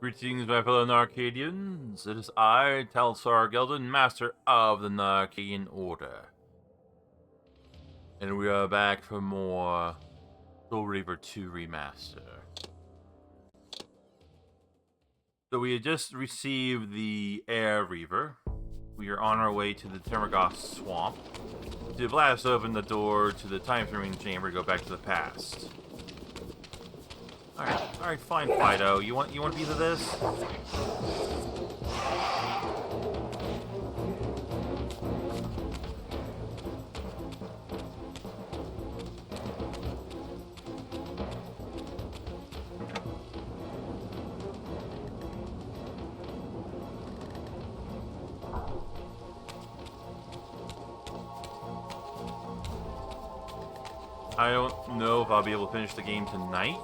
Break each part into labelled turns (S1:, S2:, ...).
S1: Greetings, my fellow Narcadians. It is I, Talsar Gelden, Master of the Narcadian Order. And we are back for more Reaver 2 Remaster. So we had just received the Air Reaver. We are on our way to the Termagos Swamp to blast open the door to the time-streaming chamber to go back to the past. Alright, fine, Fido. You want a piece of this? I don't know if I'll be able to finish the game tonight.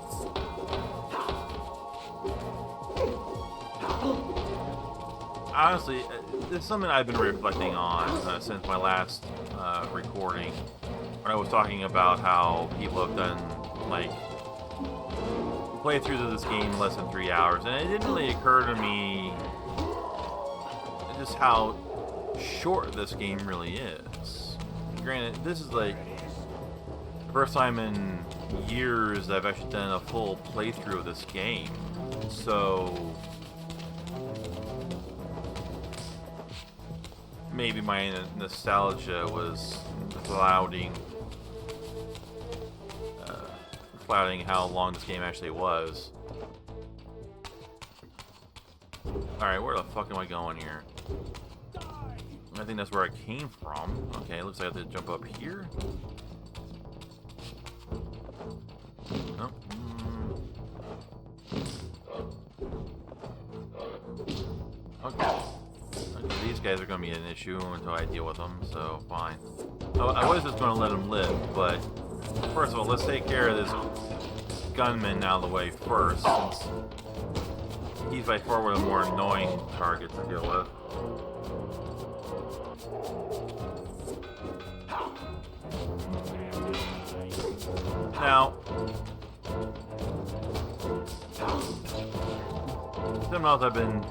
S1: Honestly, this is something I've been reflecting on since my last recording, when I was talking about how people have done, like, playthroughs of this game in less than 3 hours, and it didn't really occur to me just how short this game really is. Granted, this is like the first time in years that I've actually done a full playthrough of this game, so maybe my nostalgia was clouding how long this game actually was. Alright, where the fuck am I going here? I think that's where I came from. Okay, looks like I have to jump up here. Nope. Okay. These guys are going to be an issue until I deal with them, so fine. I was just going to let them live, but first of all, let's take care of this gunman out of the way first, since he's by far one of the more annoying targets to deal with. Now, something else I've been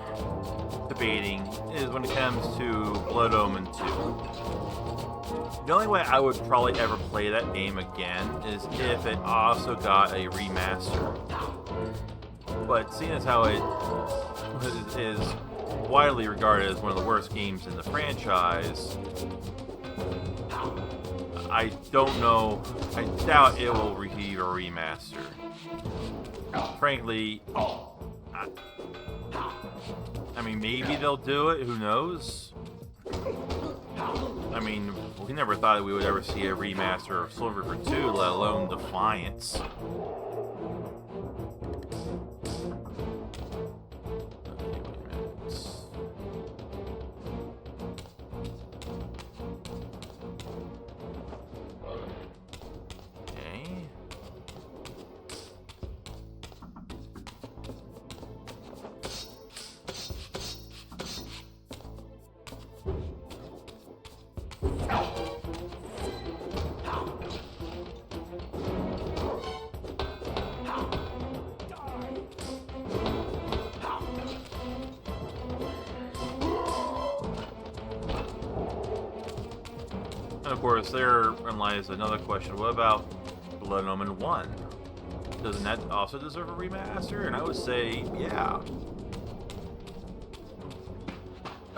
S1: debating is when it comes to Blood Omen 2. The only way I would probably ever play that game again is if it also got a remaster. But seeing as how it is widely regarded as one of the worst games in the franchise, I don't know. I doubt it will receive a remaster. Frankly, I mean, maybe they'll do it, who knows? I mean, we never thought that we would ever see a remaster of Silver for 2, let alone Defiance. And of course, therein lies another question. What about Blood Omen 1? Doesn't that also deserve a remaster? And I would say, yeah.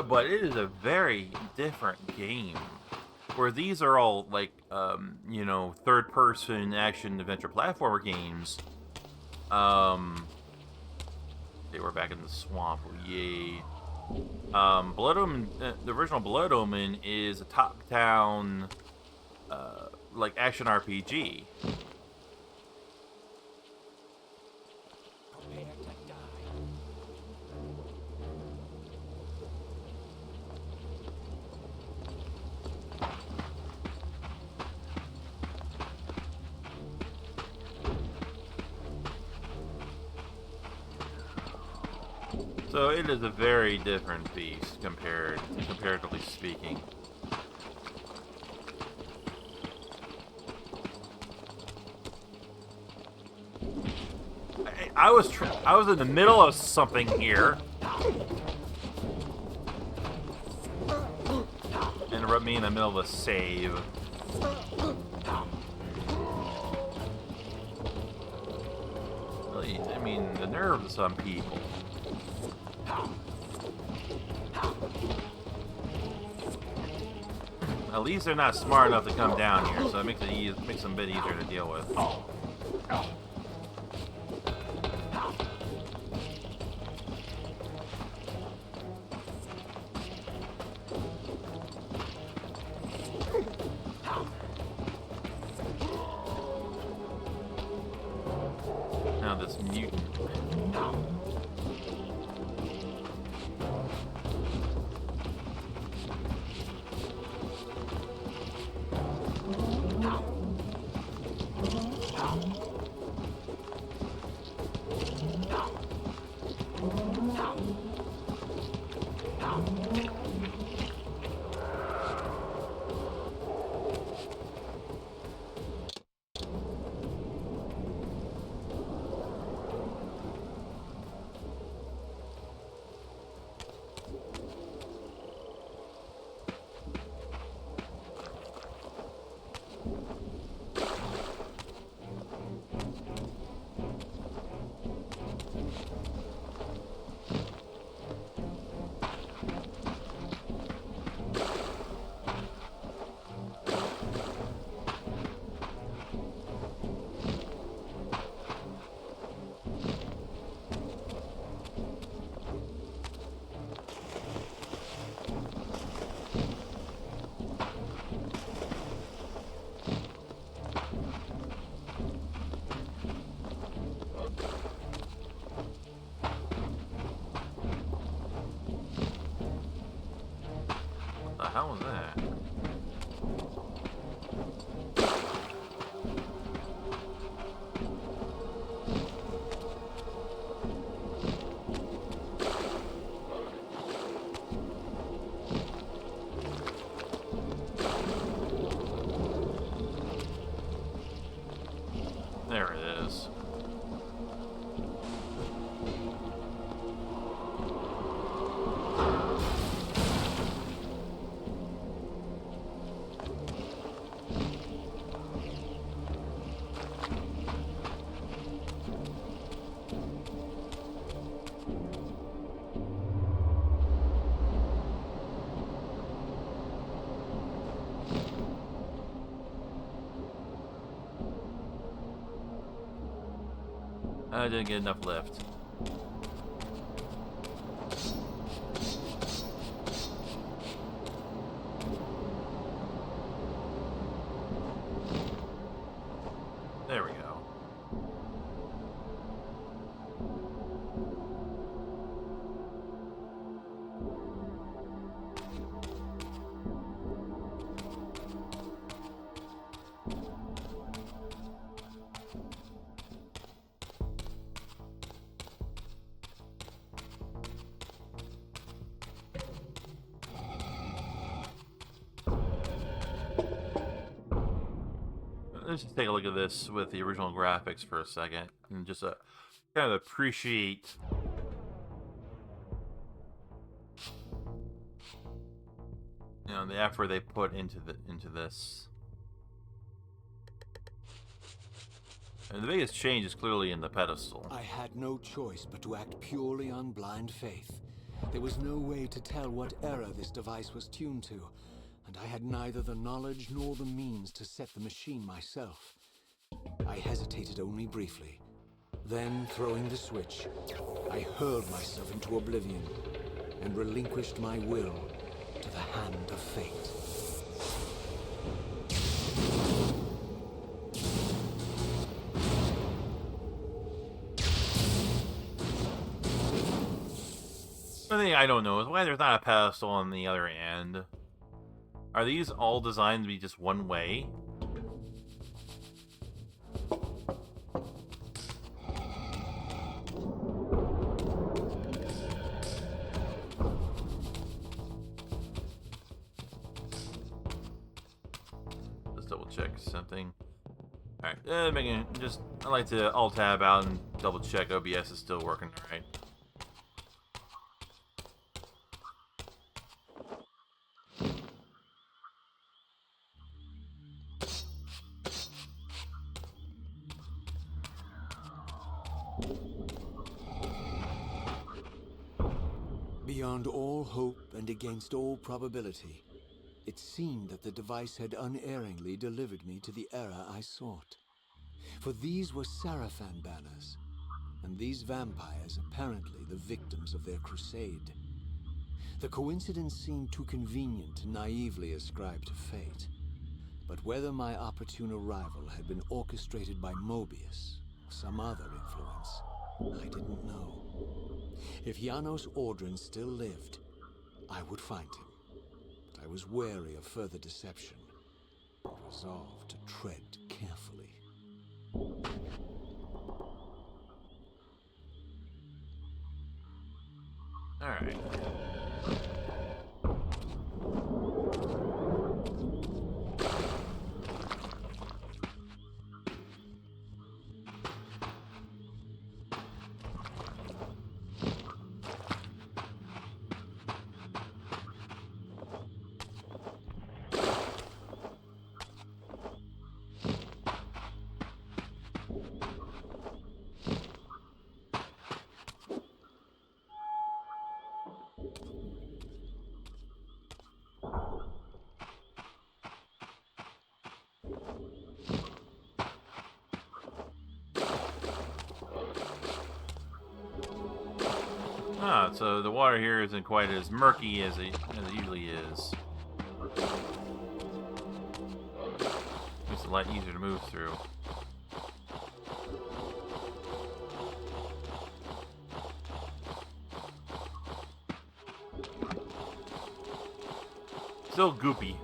S1: But it is a very different game. Where these are all, like, you know, third-person action-adventure platformer games. Okay, we're back in the swamp. Yay. Blood Omen, the original Blood Omen is a top-down, like, action RPG. So it is a very different beast comparatively speaking. I was in the middle of something here. Interrupt me in the middle of a save. Really, I mean, the nerve of some people. At least they're not smart enough to come down here, so it makes them a bit easier to deal with. Now this mutant. How was that? There it is. I didn't get enough lift. There we go. Let's just take a look at this with the original graphics for a second, and just kind of appreciate the effort they put into this. And the biggest change is clearly in the pedestal.
S2: I had no choice but to act purely on blind faith. There was no way to tell what error this device was tuned to, and I had neither the knowledge nor the means to set the machine myself. I hesitated only briefly. Then, throwing the switch, I hurled myself into oblivion and relinquished my will to the hand of fate.
S1: The thing I don't know is why there's not a pedestal on the other end. Are these all designed to be just one way? Let's double check something. Alright, I like to alt tab out and double check OBS is still working alright.
S2: Beyond all hope and against all probability, it seemed that the device had unerringly delivered me to the era I sought. For these were Sarafan banners, and these vampires apparently the victims of their crusade. The coincidence seemed too convenient to naively ascribe to fate. But whether my opportune arrival had been orchestrated by Mobius or some other influence, I didn't know. If Janos Ordrin still lived, I would find him. But I was wary of further deception, and resolved to tread carefully.
S1: Alright. Ah, so the water here isn't quite as murky as it usually is. Makes it a lot easier to move through. Still goopy.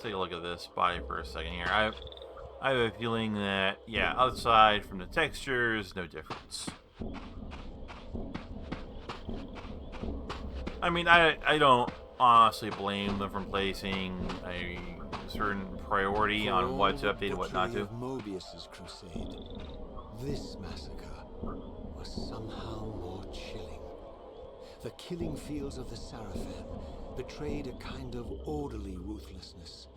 S1: Take a look at this body for a second here. I have a feeling that, yeah, outside from the textures, no difference. I mean, I don't honestly blame them for placing a certain priority on what to update and what not to.
S2: Mobius's crusade, this massacre was somehow more chilling. The killing fields of the Sarafan betrayed a kind of orderly ruthlessness.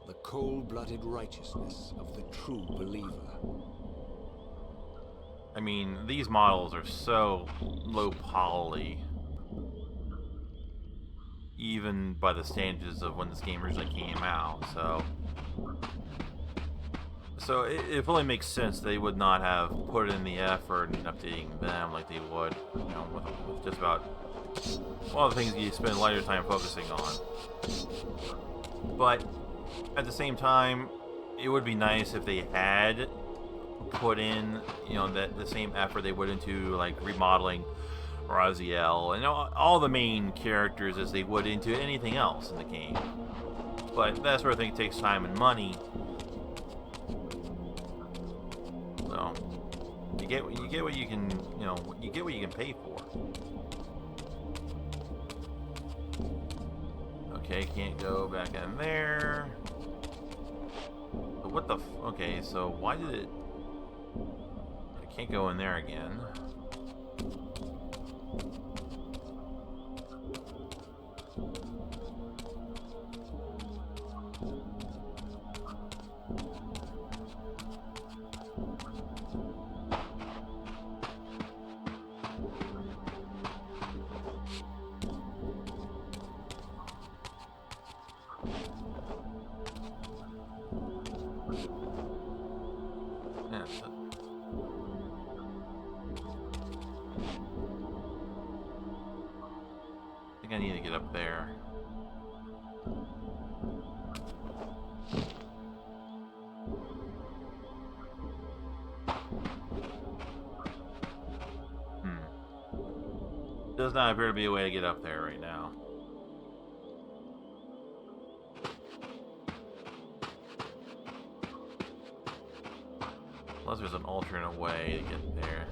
S2: The cold-blooded righteousness of the true believer.
S1: I mean, these models are so low poly, even by the standards of when this game originally came out, so it fully makes sense they would not have put in the effort in updating them like they would, you know, with just about all the things you spend a lot of your time focusing on. But at the same time, it would be nice if they had put in, you know, the same effort they would into like remodeling Raziel and all the main characters as they would into anything else in the game. But that sort of thing takes time and money. So you get what you can, you know, you get what you can pay for. Okay, can't go back in there. But what the okay, so why did it... I can't go in there again. I need to get up there. Does not appear to be a way to get up there right now. Unless there's an alternate way to get there.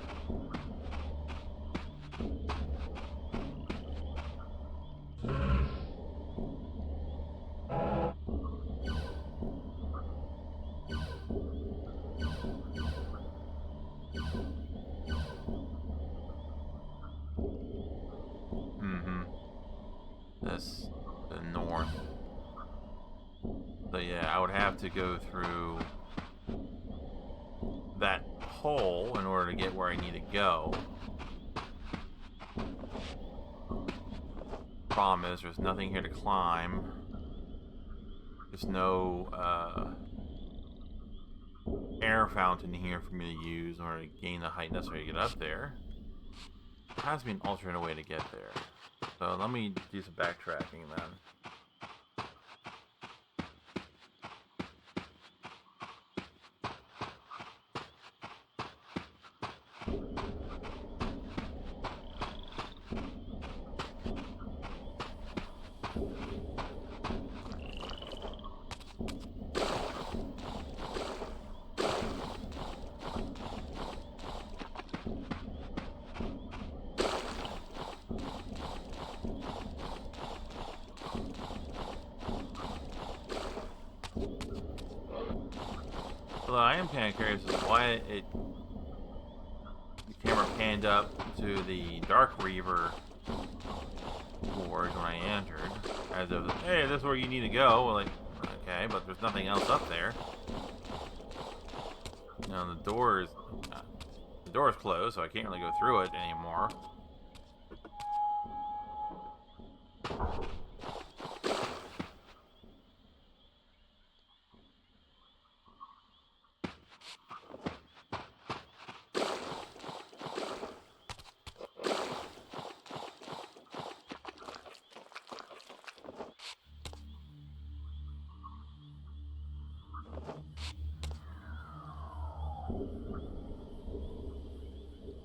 S1: That's the north. So yeah, I would have to go through that hole in order to get where I need to go. Problem is, there's nothing here to climb. There's no air fountain here for me to use in order to gain the height necessary to get up there. There has to be an alternate way to get there. So let me do some backtracking then. Although I am kind of curious as to why the camera panned up to the Dark Reaver board when I entered, as if, hey, this is where you need to go. Well, like, okay, but there's nothing else up there. Now the door is closed, so I can't really go through it anymore.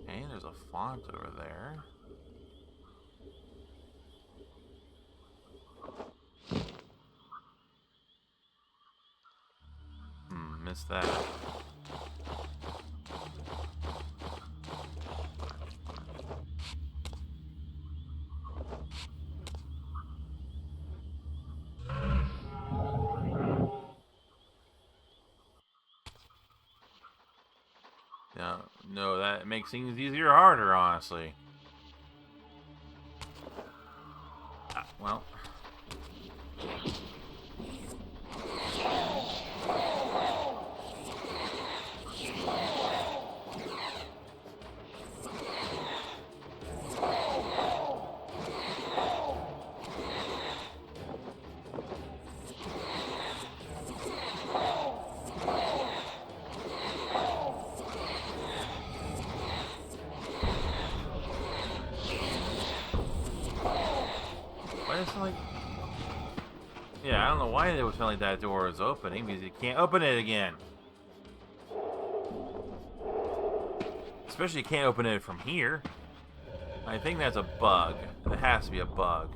S1: Okay, there's a font over there. Missed that. No, that makes things easier or harder, honestly. Well. Like, yeah, I don't know why it was feeling like that door was opening, because you can't open it again. Especially you can't open it from here. I think that's a bug. It has to be a bug.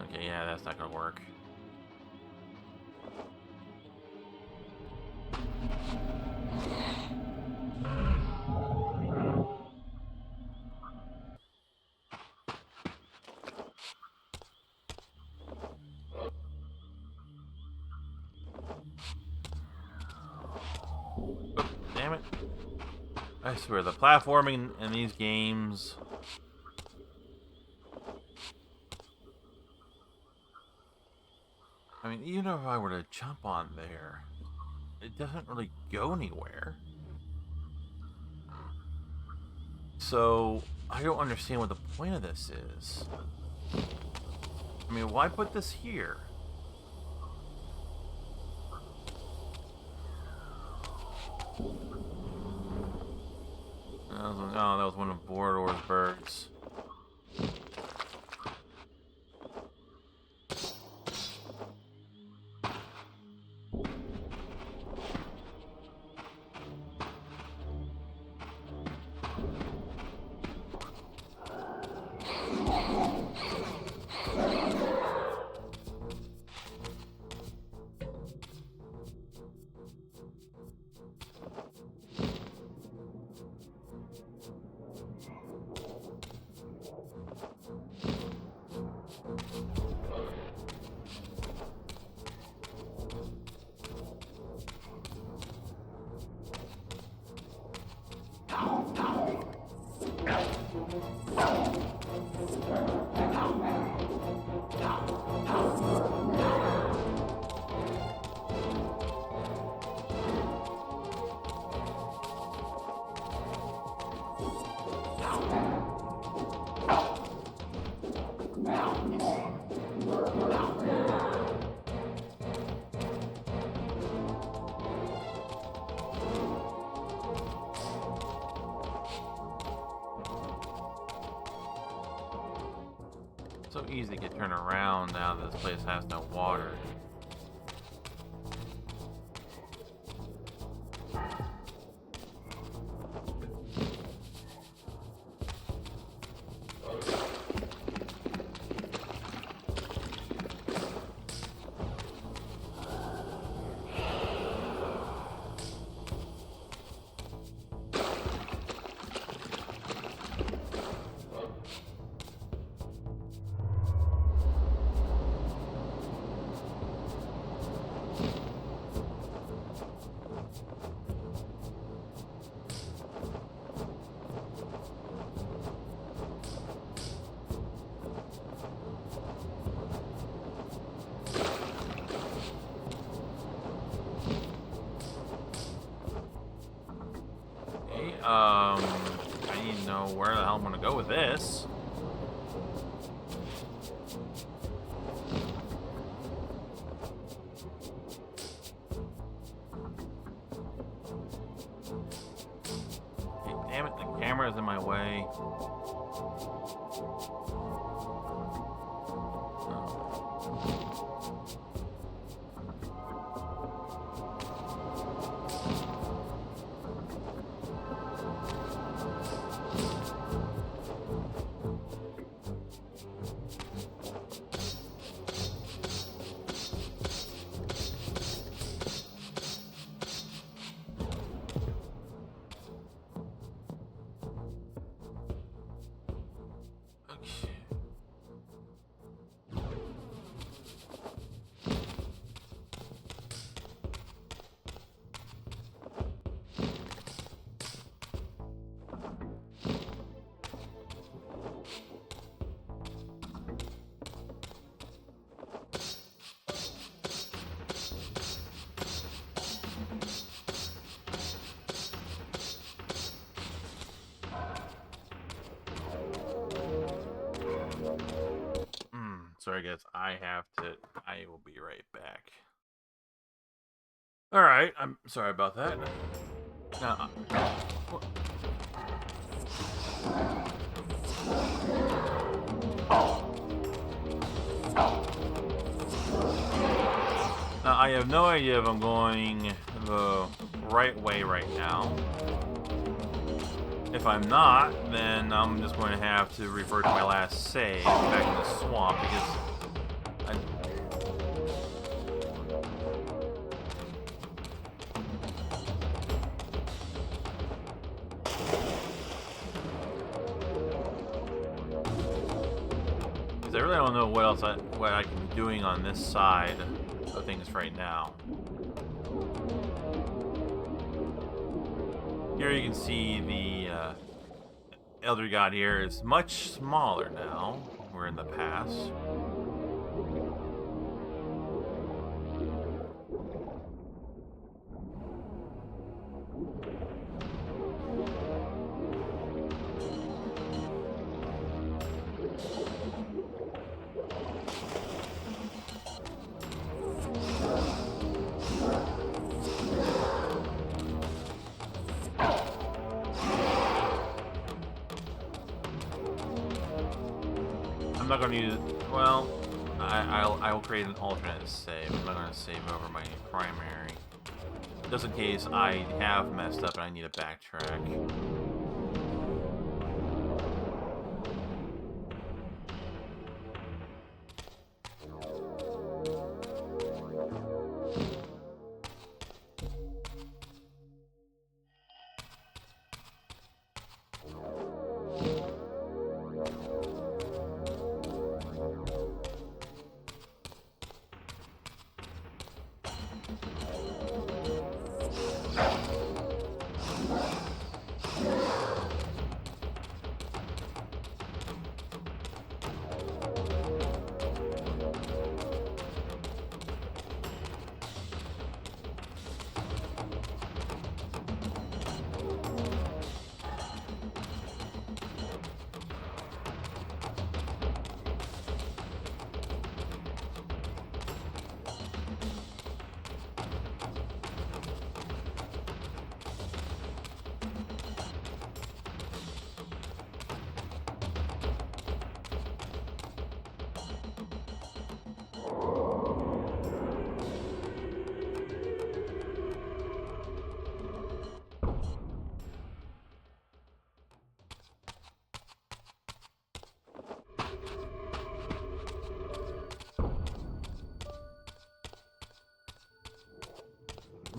S1: Okay, yeah, that's not gonna work. Damn it. I swear, the platforming in these games... I mean, even if I were to jump on there, it doesn't really go anywhere. So, I don't understand what the point of this is. I mean, why put this here? Oh, that was one of Borodor's birds. so easy to get turned around now that this place has no water. I need to know where the hell I'm gonna go with this. Okay, damn it, the camera's in my way. Sorry guys, I will be right back. Alright, I'm sorry about that. Now, I have no idea if I'm going the right way right now. If I'm not, then I'm just going to have to revert to my last save back in the swamp because I really don't know what I can be doing on this side of things right now. Here you can see the Elder God here is much smaller now. We're in the past. I'm not going to use. Well, I will create an alternate save. I'm not going to save over my primary, just in case I have messed up and I need to backtrack.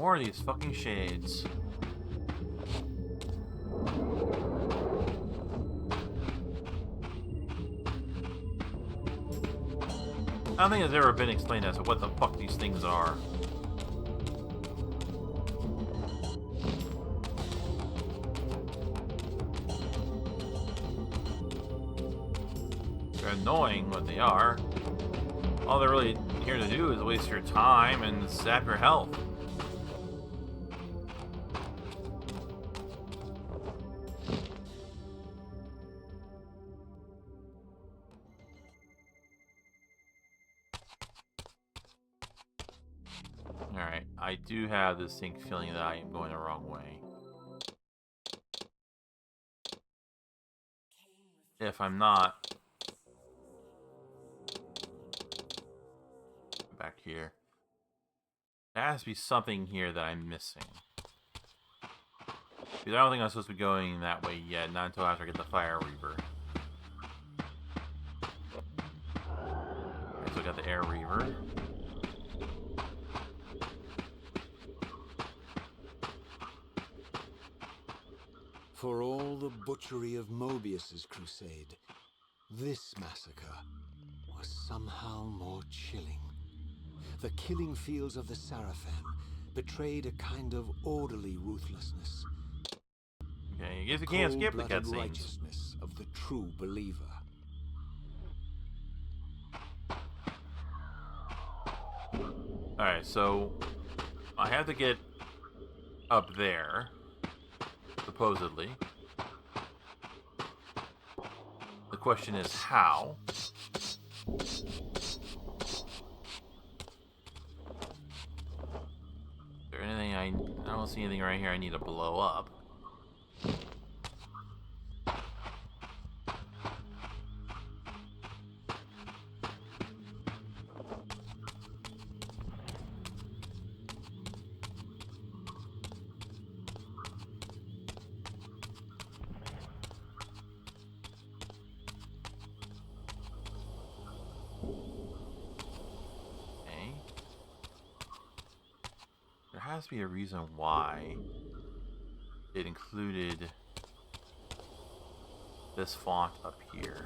S1: More of these fucking shades. I don't think it's ever been explained as to what the fuck these things are. They're annoying, what they are. All they're really here to do is waste your time and sap your health. Alright, I do have this distinct feeling that I am going the wrong way. If I'm not... Back here. There has to be something here that I'm missing. Because I don't think I'm supposed to be going that way yet, not until after I get the Fire Reaver. Okay, so I got the Air Reaver.
S2: For all the butchery of Mobius's crusade, this massacre was somehow more chilling. The killing fields of the Seraphim betrayed a kind of orderly ruthlessness.
S1: Okay, I guess you can't skip the
S2: Cold-blooded
S1: cutscenes.
S2: righteousness of the true believer.
S1: Alright, so I have to get up there, supposedly. The question is how? Is there anything I don't see anything right here I need to blow up. There has to be a reason why it included this font up here.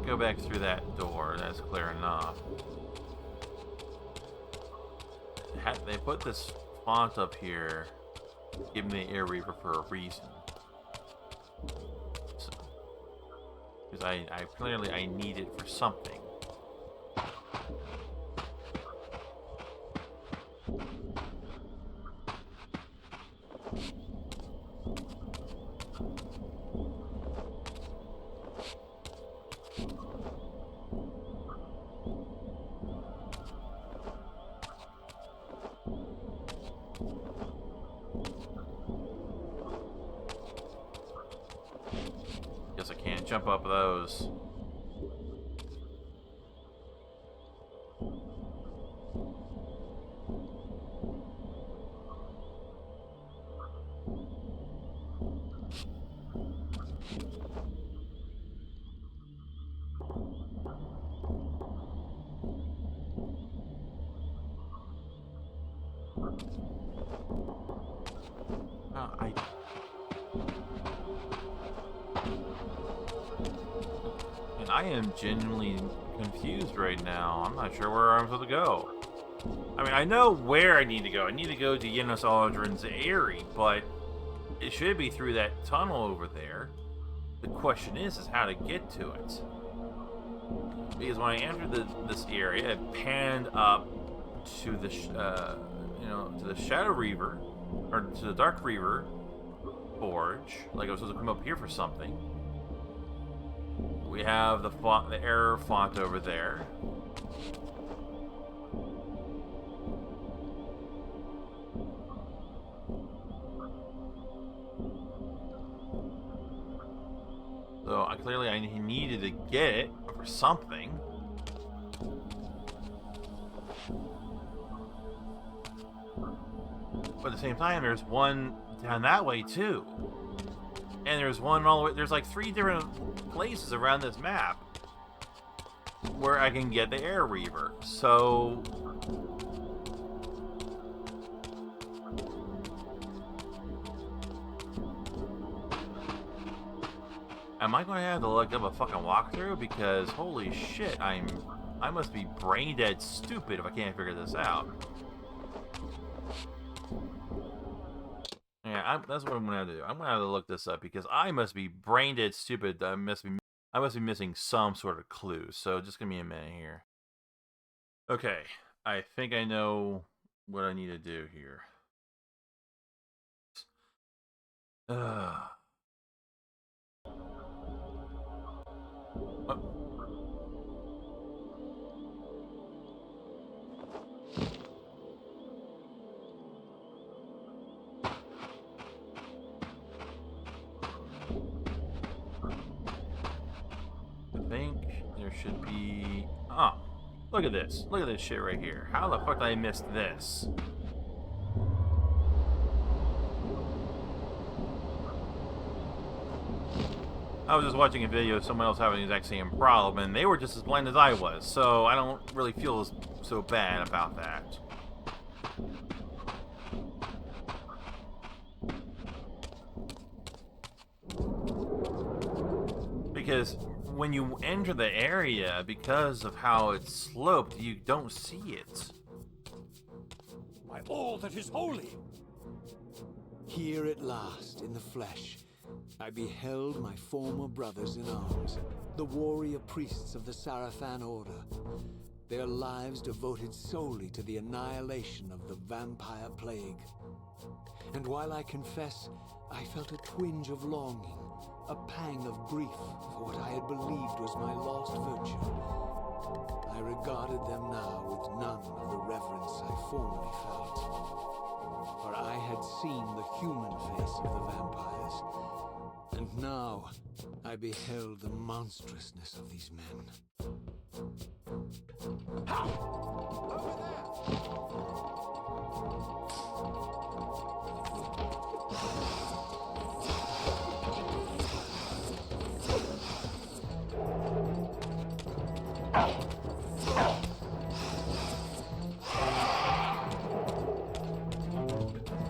S1: Go back through that door, that's clear enough. They put this font up here, giving me the Air Reaver for a reason. Because I clearly I need it for something. Guess I can't jump up those. I am genuinely confused right now. I'm not sure where I'm supposed to go. I mean, I know where I need to go. I need to go to Yenos Aldrin's Eyrie, but it should be through that tunnel over there. The question is how to get to it. Because when I entered this area, it panned up to the, to the Shadow Reaver, or to the Dark Reaver Forge. Like I was supposed to come up here for something. We have the error font over there. clearly I needed to get it for something. But at the same time, there's one down that way too. And there's one all the way, there's like 3 different places around this map where I can get the Air Reaver. So am I going to have to look up a fucking walkthrough? Because holy shit, I must be brain dead stupid if I can't figure this out. Yeah, that's what I'm gonna have to do. I'm gonna have to look this up because I must be brain dead stupid. I must be missing some sort of clue. So just give me a minute here. Okay, I think I know what I need to do here. Oh. I think there should be... Oh, look at this. Look at this shit right here. How the fuck did I miss this? I was just watching a video of someone else having the exact same problem, and they were just as blind as I was, so I don't really feel so bad about that. Because when you enter the area, because of how it's sloped, you don't see it.
S3: By all that is holy!
S2: Here at last, in the flesh, I beheld my former brothers in arms, the warrior priests of the Sarafan Order, their lives devoted solely to the annihilation of the vampire plague. And while I confess, I felt a twinge of longing, a pang of grief for what I had believed was my lost virtue. I regarded them now with none of the reverence I formerly felt. For I had seen the human face of the vampires, and now I beheld the monstrousness of these men.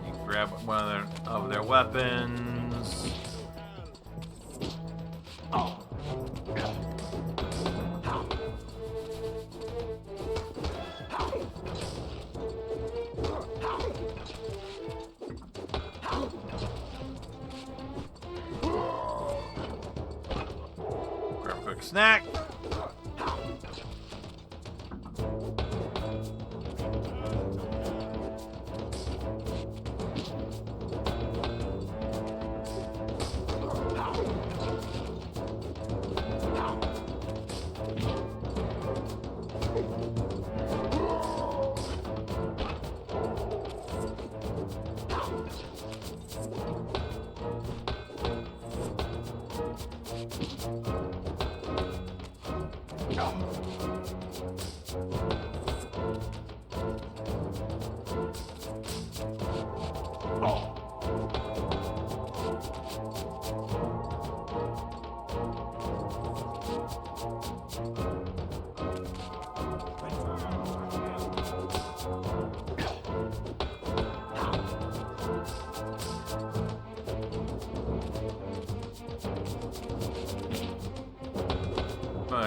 S1: You grab one of their weapons. Grab a quick snack.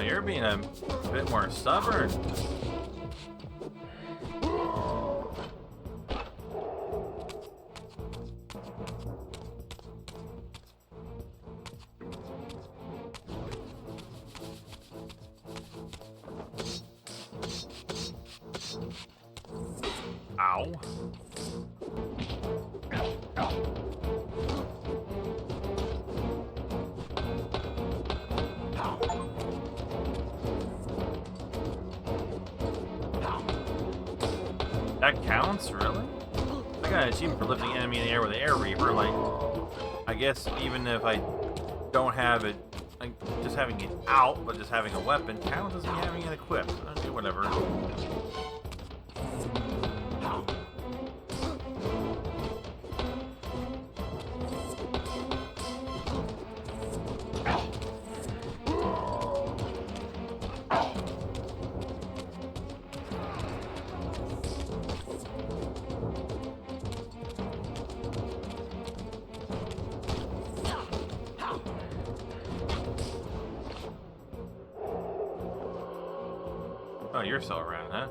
S1: You're being a bit more stubborn. Ow. That counts, really? I got an achievement for lifting enemy in the air with the Air Reaver. Like, I guess even if I don't have it like, just having it out, but just having a weapon counts as me having it equipped. Okay, whatever. Oh, you're still around, huh?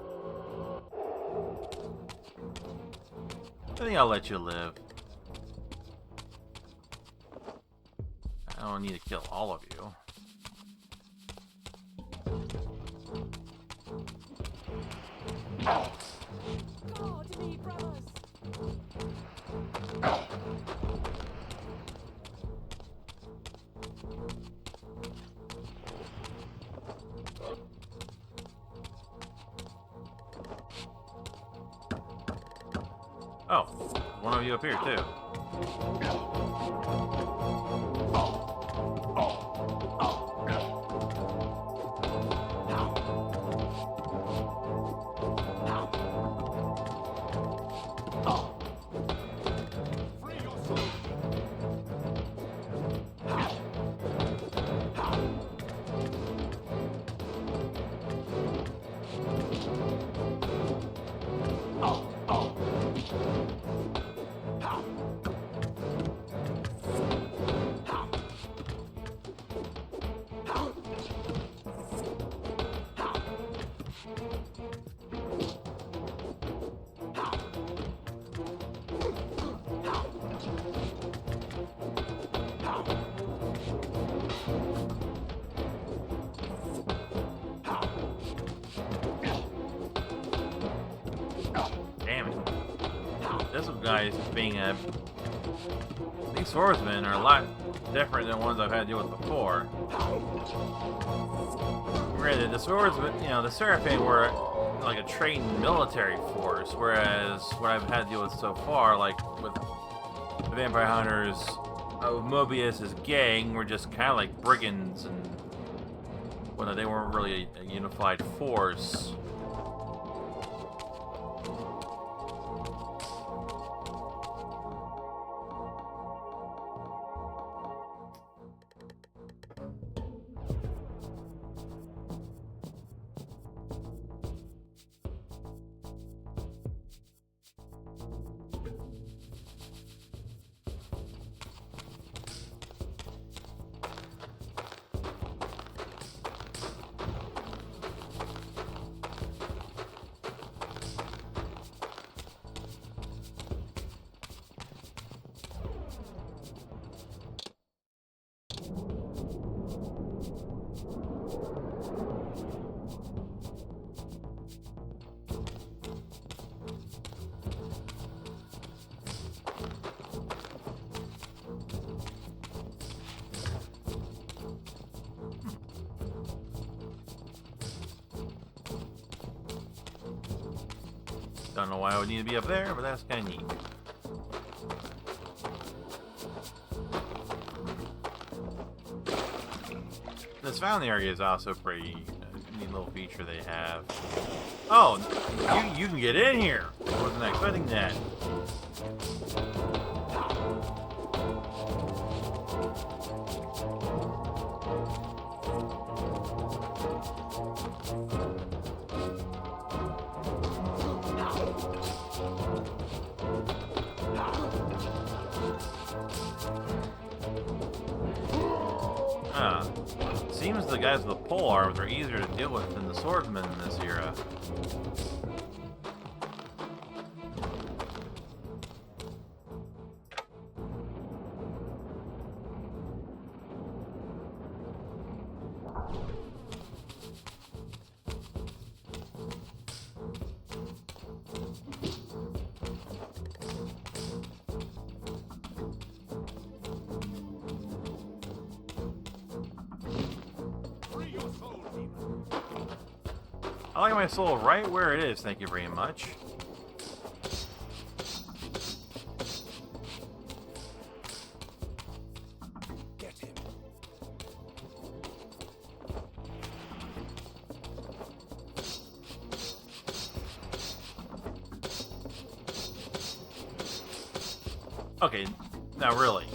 S1: I think I'll let you live. I don't need to kill all of you.
S4: God, me, brothers!
S1: Oh, one of you up here too. Damn it. This guy's being a... These swordsmen are a lot different than ones I've had to deal with before. Granted, the swordsmen, you know, the Seraphim were like a trained military force, whereas what I've had to deal with so far, like with the Vampire Hunters, Mobius's gang, were just kind of like brigands, and well, they weren't really a unified force. Don't know why I would need to be up there, but that's kind of neat. This fountain area is also pretty neat little feature they have. Oh, you can get in here. I wasn't expecting that. Seems the guys with the pole arms are easier to deal with than the swordsmen in this era. I like my soul right where it is, thank you very much.
S3: Get him.
S1: Okay, now really.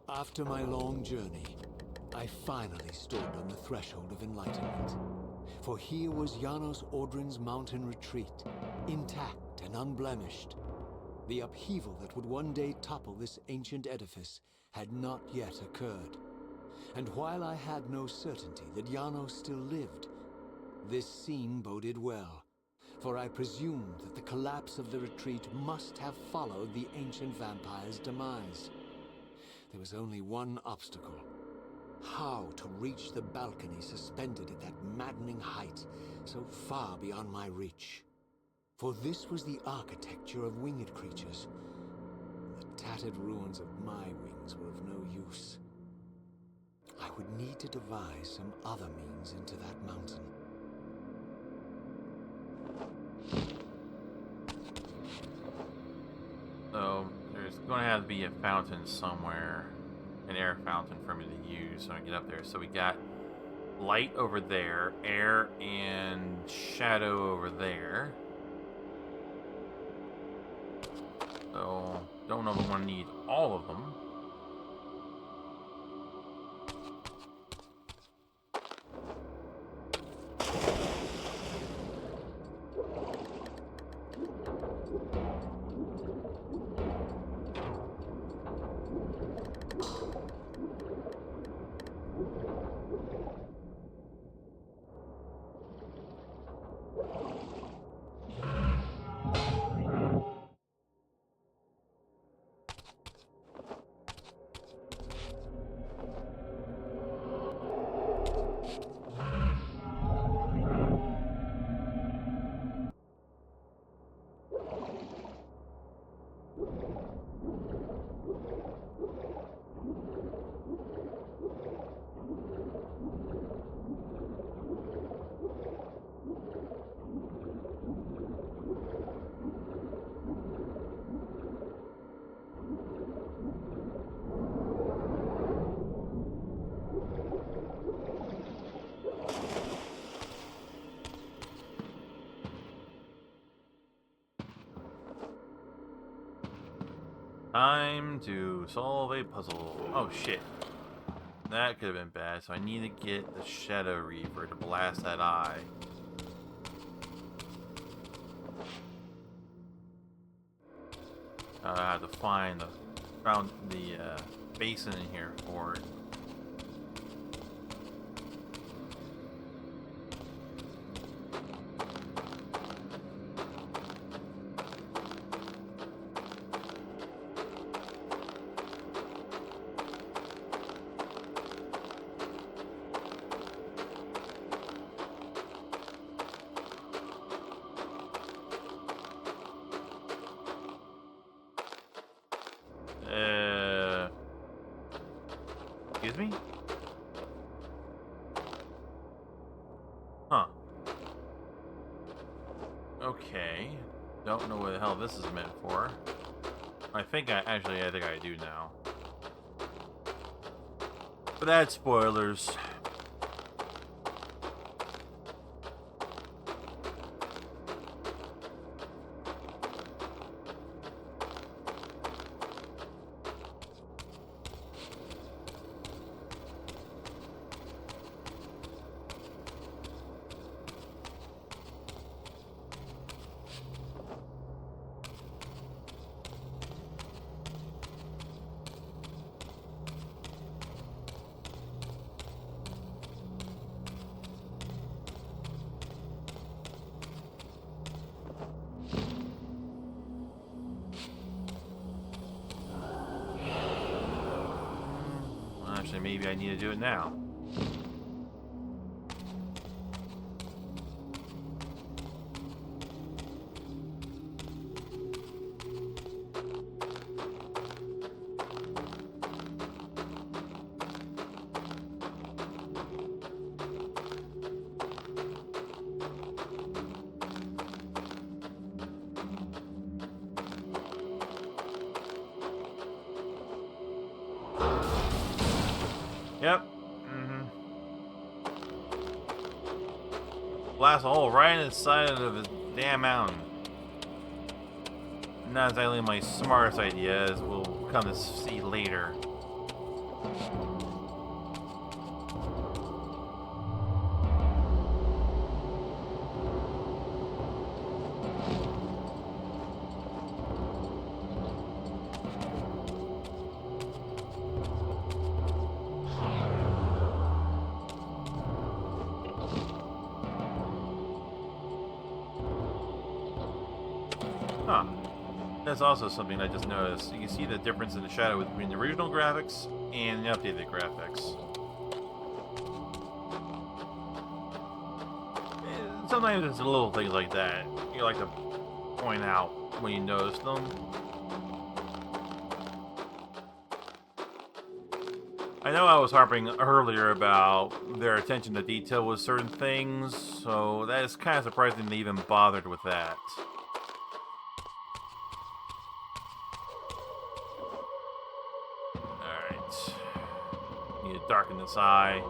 S2: After my long journey, I finally stood on the threshold of enlightenment. For here was Janos Ordrin's mountain retreat, intact and unblemished. The upheaval that would one day topple this ancient edifice had not yet occurred. And while I had no certainty that Janos still lived, this scene boded well. For I presumed that the collapse of the retreat must have followed the ancient vampire's demise. There was only one obstacle. How to reach the balcony suspended at that maddening height, so far beyond my reach. For this was the architecture of winged creatures. The tattered ruins of my wings were of no use. I would need to devise some other means into that mountain.
S1: So there's going to have to be a fountain somewhere, an air fountain for me to use when I get up there. So we got light over there, air and shadow over there. So don't know if I'm going to need all of them. Time to solve a puzzle. Oh shit. That could have been bad, so I need to get the Shadow Reaver to blast that eye. I have to find the basin in here for it. Excuse me? Huh. Okay. Don't know what the hell this is meant for. I think I do now. But that's spoilers. Actually, maybe I need to do it now. Yep. Blast a hole right in the side of the damn mountain. Not exactly my smartest idea, as we'll come to see later. Huh. That's also something I just noticed. You can see the difference in the shadow between the original graphics and the updated graphics. And sometimes it's little things like that you like to point out when you notice them. I know I was harping earlier about their attention to detail with certain things, so that is kind of surprising they even bothered with that. Alright. Need to darken this eye.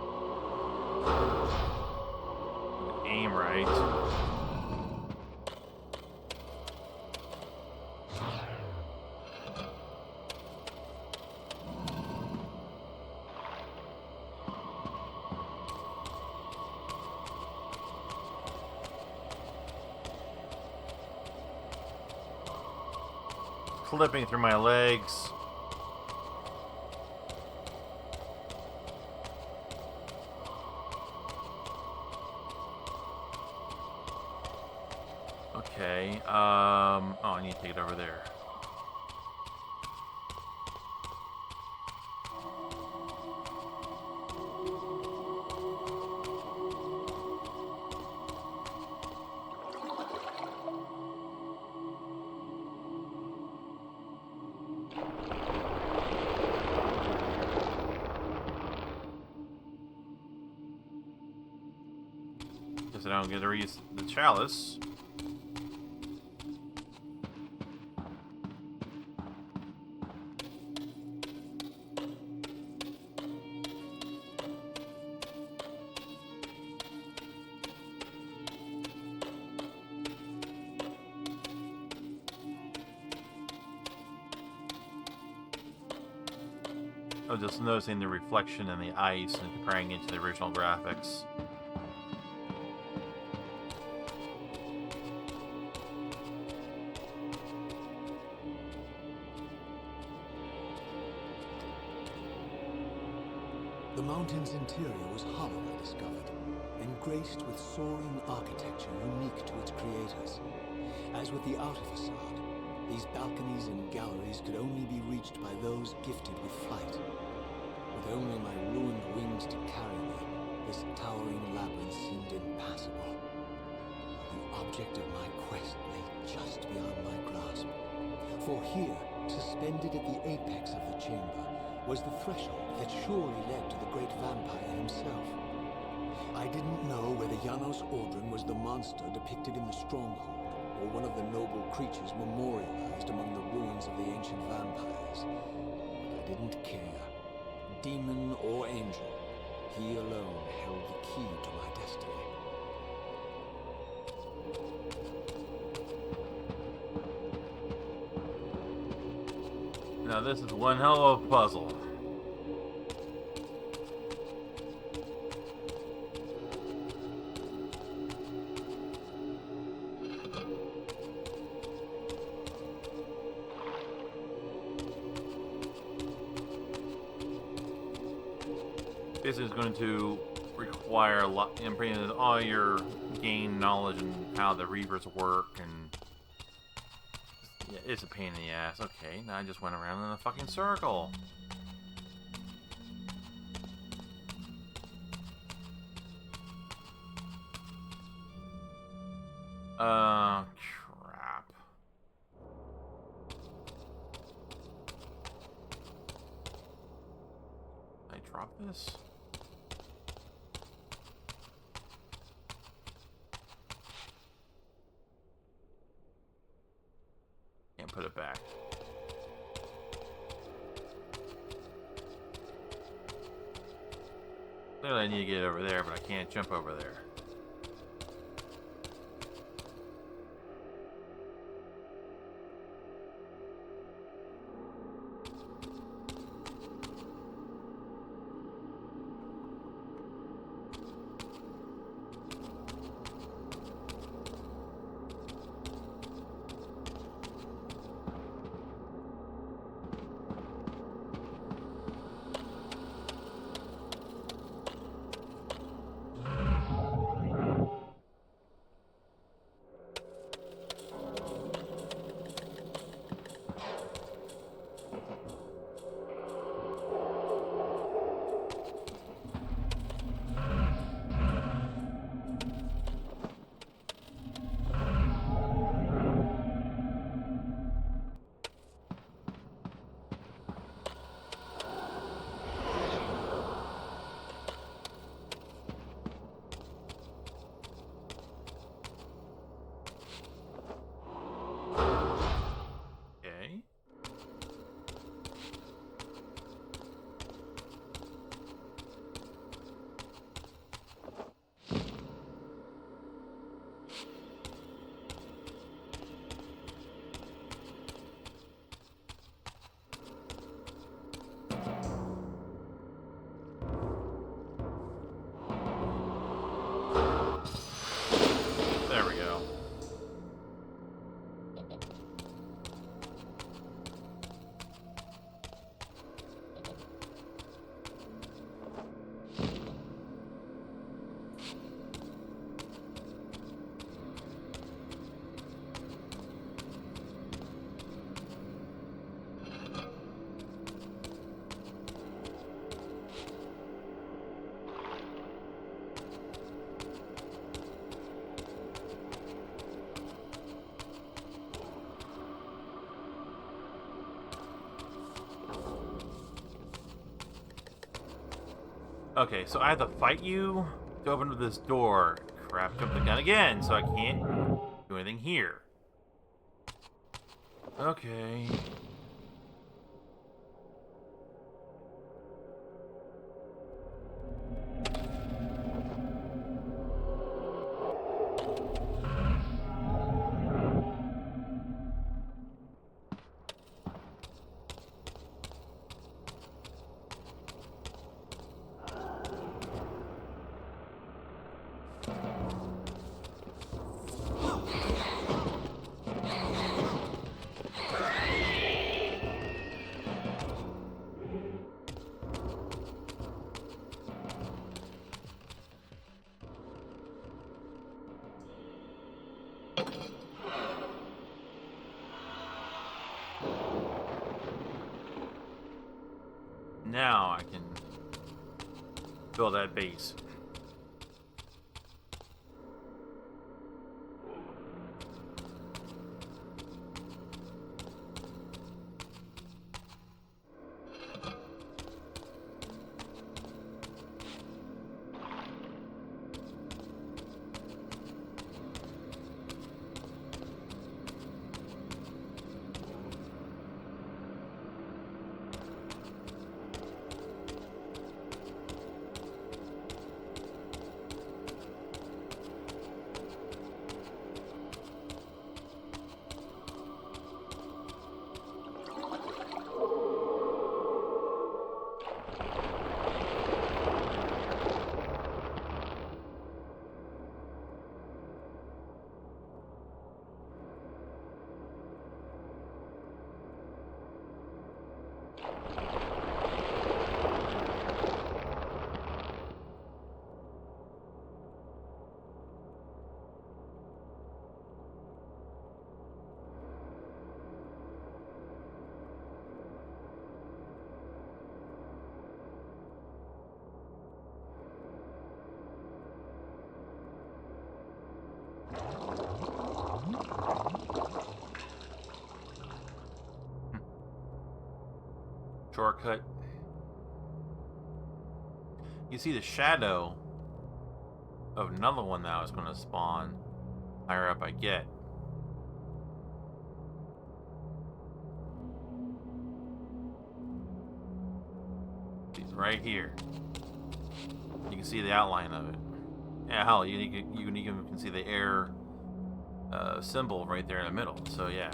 S1: Aim right. Slipping through my legs. Okay, oh, I need to take it over there. Guess I don't get to use the chalice. I was just noticing the reflection in the ice and comparing it to the original graphics.
S2: The mountain's interior was hollow, I discovered, and graced with soaring architecture unique to its creators. As with the outer facade, these balconies and galleries could only be reached by those gifted with flight. With only my ruined wings to carry me, this towering labyrinth seemed impassable. The object of my quest lay just beyond my grasp. For here, suspended at the apex of the chamber, was the threshold that surely led to the great vampire himself. I didn't know whether Janos Ordran was the monster depicted in the stronghold, or one of the noble creatures memorialized among the ruins of the ancient vampires. But I didn't care. Demon or angel, he alone held the key to my destiny.
S1: Now this is one hell of a puzzle. This is going to require a lot, and all your gain knowledge and how the Reavers work, and yeah, it's a pain in the ass. Okay, now I just went around in a fucking circle. Crap. Did I drop this? Can't put it back. Clearly I need to get over there, but I can't jump over there. Okay. There we go. Okay, so I have to fight you to open this door. Crap, jump the gun again, so I can't do anything here. Okay. Now I can build that base. Shortcut. You see the shadow of another one that was going to spawn higher up I get. He's right here. You can see the outline of it. Yeah, hell, you even can see the air symbol right there in the middle. So yeah.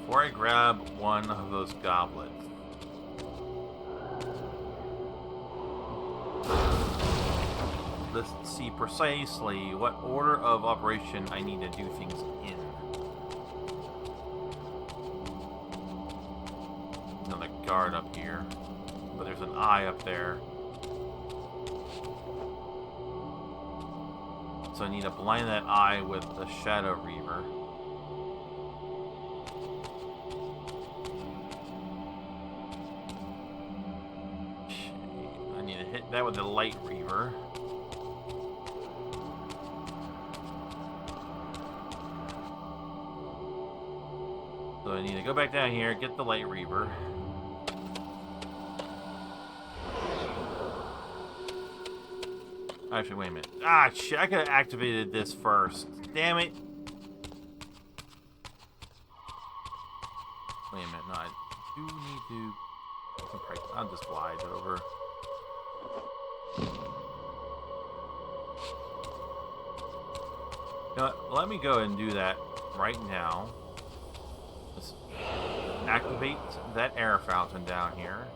S1: Before I grab one of those goblets, let's see precisely what order of operation I need to do things in. Another guard up here, but there's an eye up there. So I need to blind that eye with the Shadow Reaver. That with the Light Reaver. So I need to go back down here, get the Light Reaver. Actually, wait a minute. Ah, shit, I could have activated this first. Damn it. Wait a minute, no, I do need to... I'll just glide over. You know what? Let me go and do that right now. Let's activate that air fountain down here.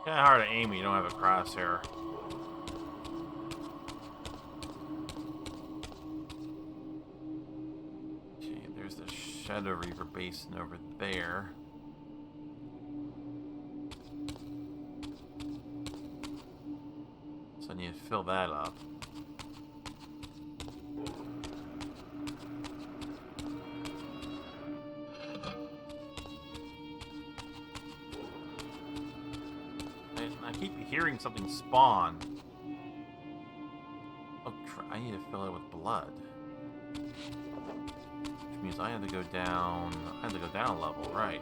S1: Kinda hard to aim when you don't have a crosshair. Okay, there's the Shadow Reaver basin over there. So I need to fill that up. I keep hearing something spawn. Oh, I need to fill it with blood. Which means I have to go down. I have to go down a level, right?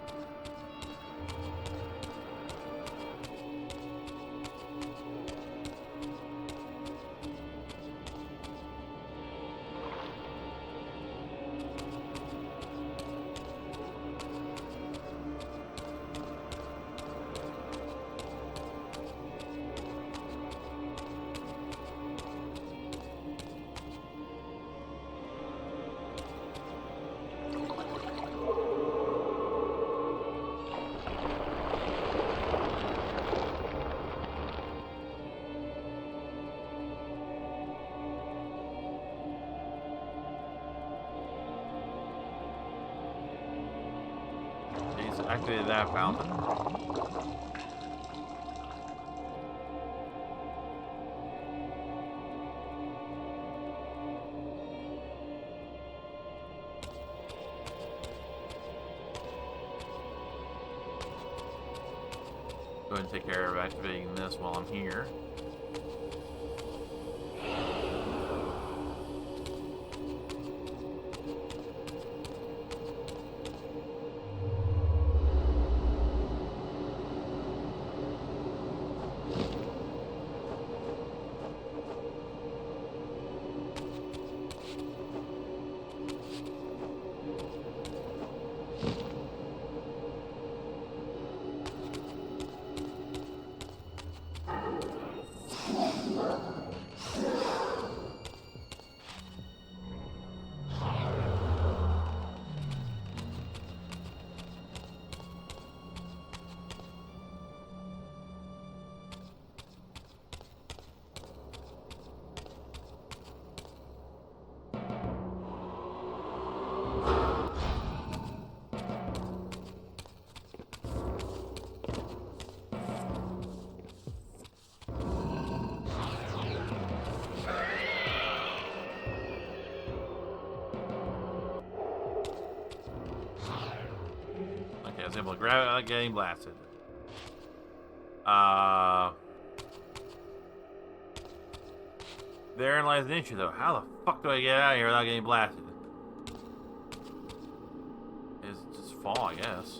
S1: Activated that fountain. Go ahead and take care of activating this while I'm here. I was able to grab it without getting blasted. Therein lies an issue, though. How the fuck do I get out of here without getting blasted? Is just fall, I guess.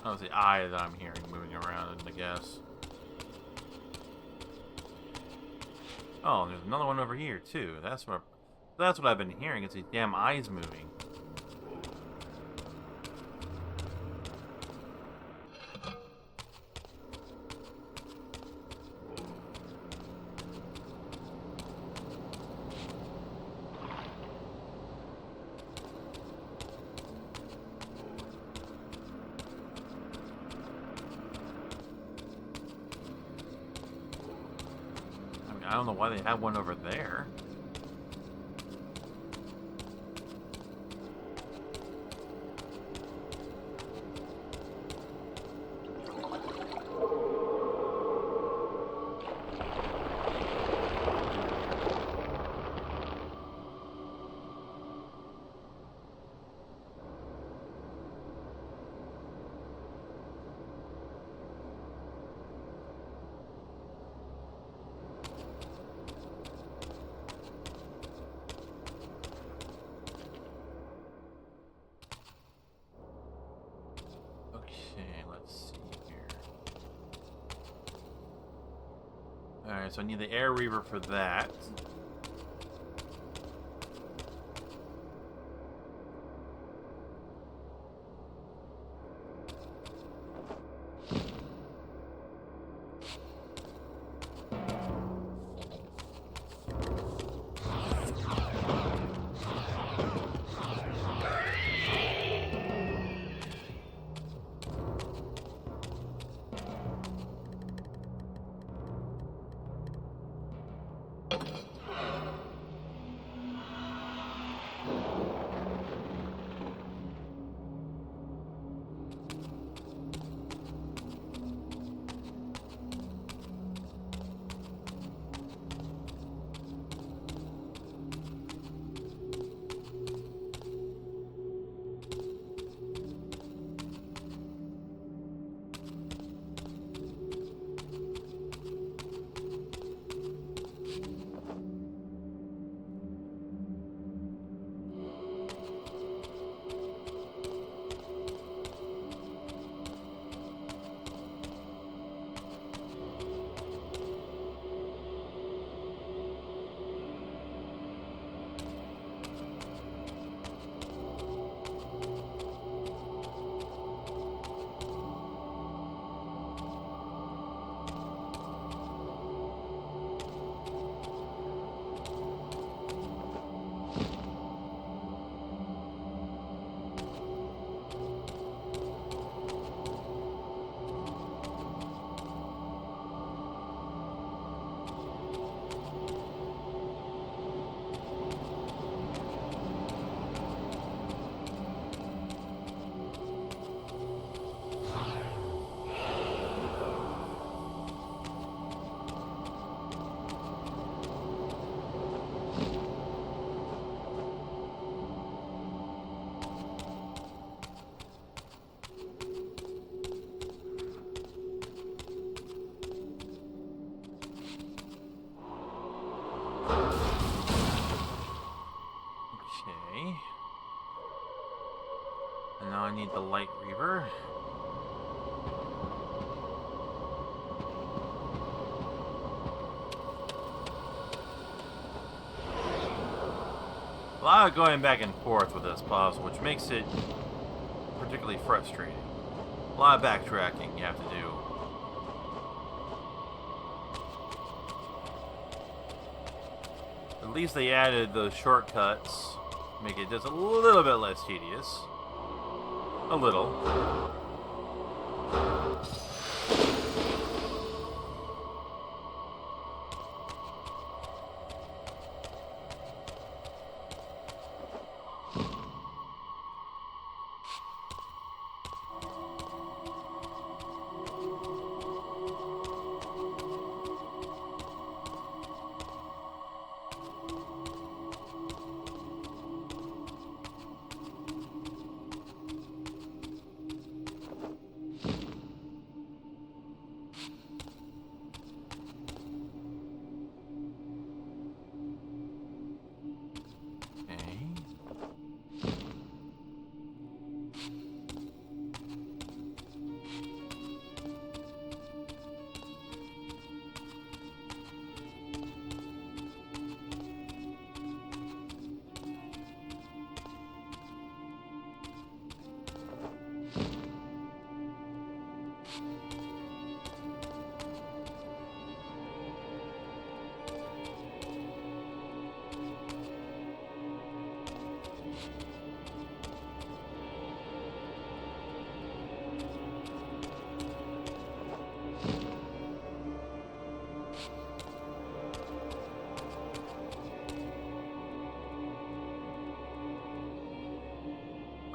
S1: Oh, it's the eye that I'm hearing moving around, I guess. Oh, and there's another one over here too. That's what I've been hearing. It's these damn eyes moving. I don't know why they have one over there. Okay, let's see here. Alright, so I need the Air Reaver for that. Okay. And now I need the light Reaver. A lot of going back and forth with this puzzle, which makes it particularly frustrating. A lot of backtracking you have to do. At least they added those shortcuts, make it just a little bit less tedious. A little.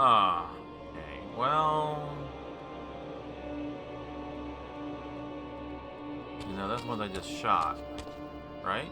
S1: Okay, well... You know, that's one I just shot, right?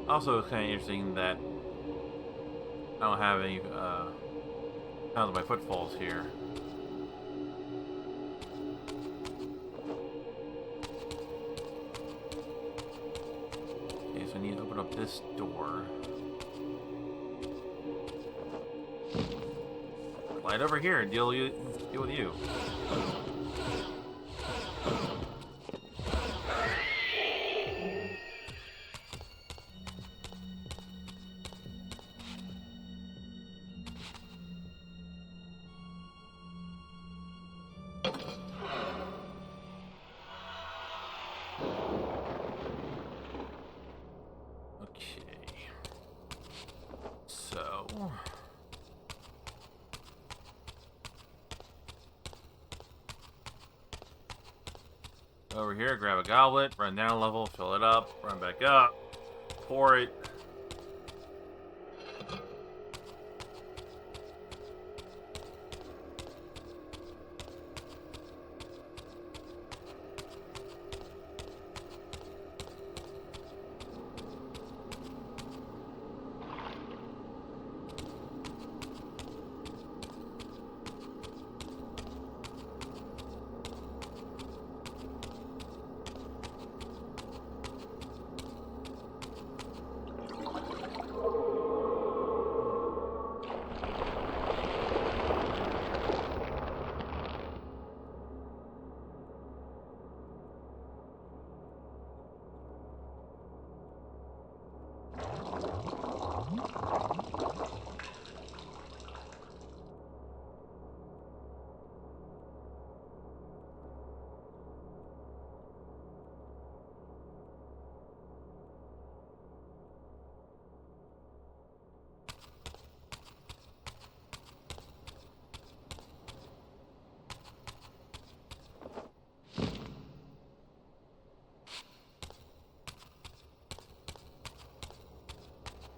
S1: Also, it's kind of interesting that I don't have any sounds of my footfalls here. Okay, so I need to open up this door. Slide over here and deal with you. Over here, grab a goblet, run down a level, fill it up, run back up, pour it.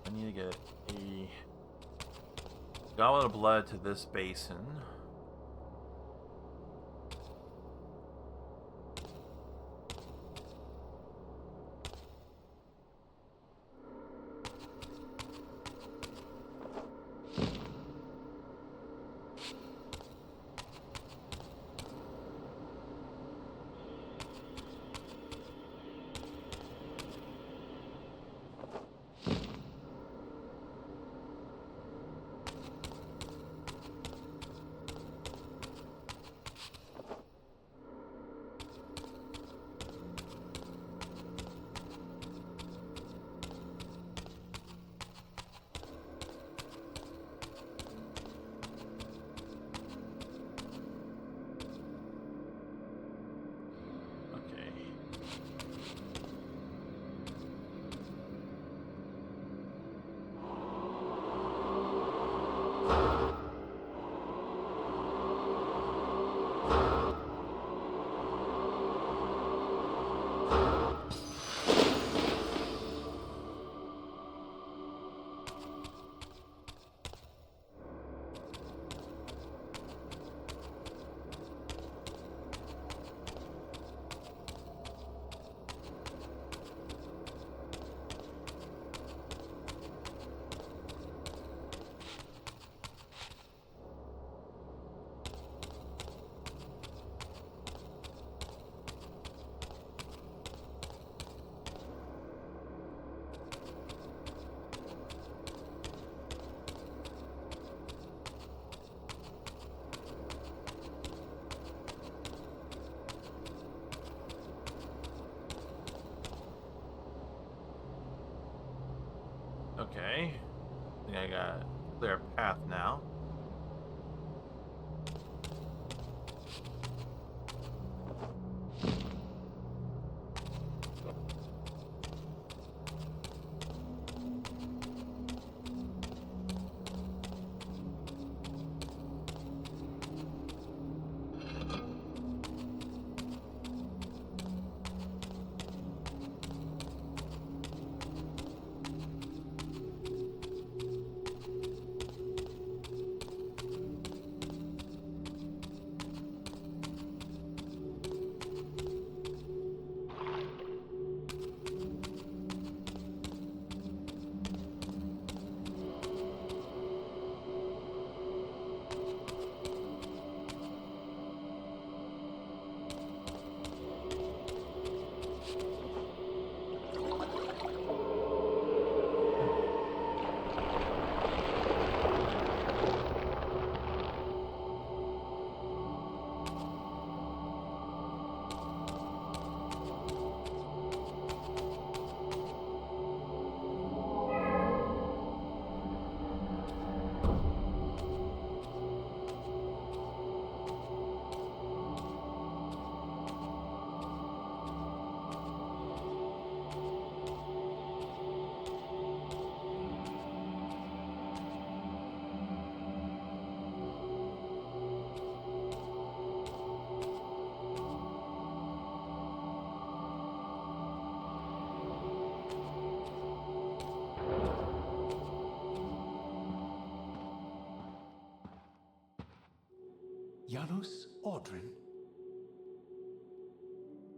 S1: I need to get a goblet of blood to this basin. Okay. I think I got a clear path now.
S3: Janos Audrin.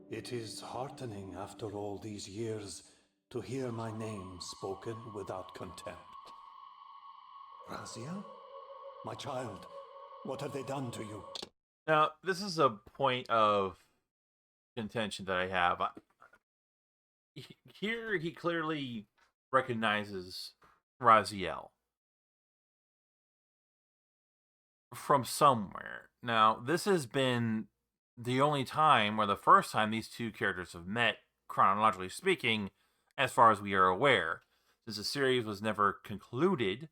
S3: It is heartening after all these years to hear my name spoken without contempt. Raziel? My child, what have they done to you?
S1: Now, this is a point of contention that I have. Here, he clearly recognizes Raziel from somewhere. Now, this has been the only time, or the first time, these two characters have met, chronologically speaking, as far as we are aware. Since the series was never concluded,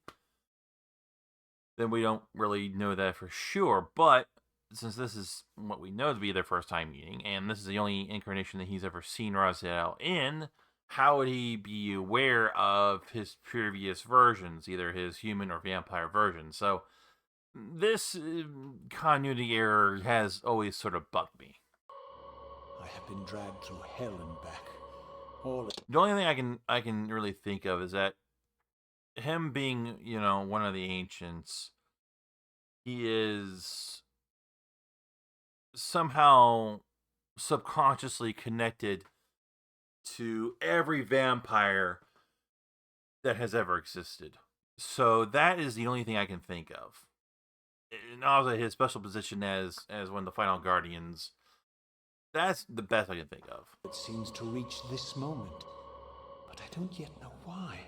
S1: then we don't really know that for sure. But since this is what we know to be their first time meeting, and this is the only incarnation that he's ever seen Raziel in, how would he be aware of his previous versions, either his human or vampire version? So this continuity error has always sort of bugged me.
S2: I have been dragged through hell and back. All
S1: The only thing I can really think of is that him being, you know, one of the ancients, he is somehow subconsciously connected to every vampire that has ever existed. So that is the only thing I can think of. And also his special position as one of the final guardians. That's the best I can think of.
S2: It seems to reach this moment, but I don't yet know why.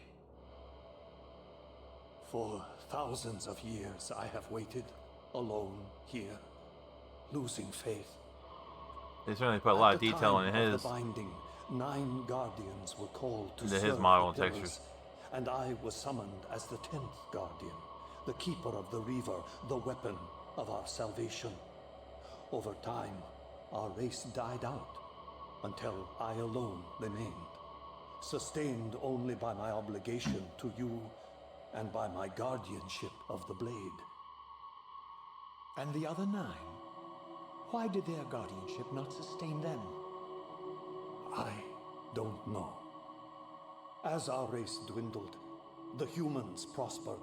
S3: For thousands of years I have waited, alone here, losing faith.
S1: They certainly put a lot of detail in his
S3: the binding, 9 guardians were called to
S1: into
S3: serve
S1: his model
S3: the
S1: and
S3: pillars,
S1: textures.
S3: and I was summoned as the 10th guardian, the keeper of the Reaver, the weapon of our salvation. Over time, our race died out, until I alone remained, sustained only by my obligation to you and by my guardianship of the blade.
S2: And the other 9? Why did their guardianship not sustain them?
S3: I don't know. As our race dwindled, the humans prospered.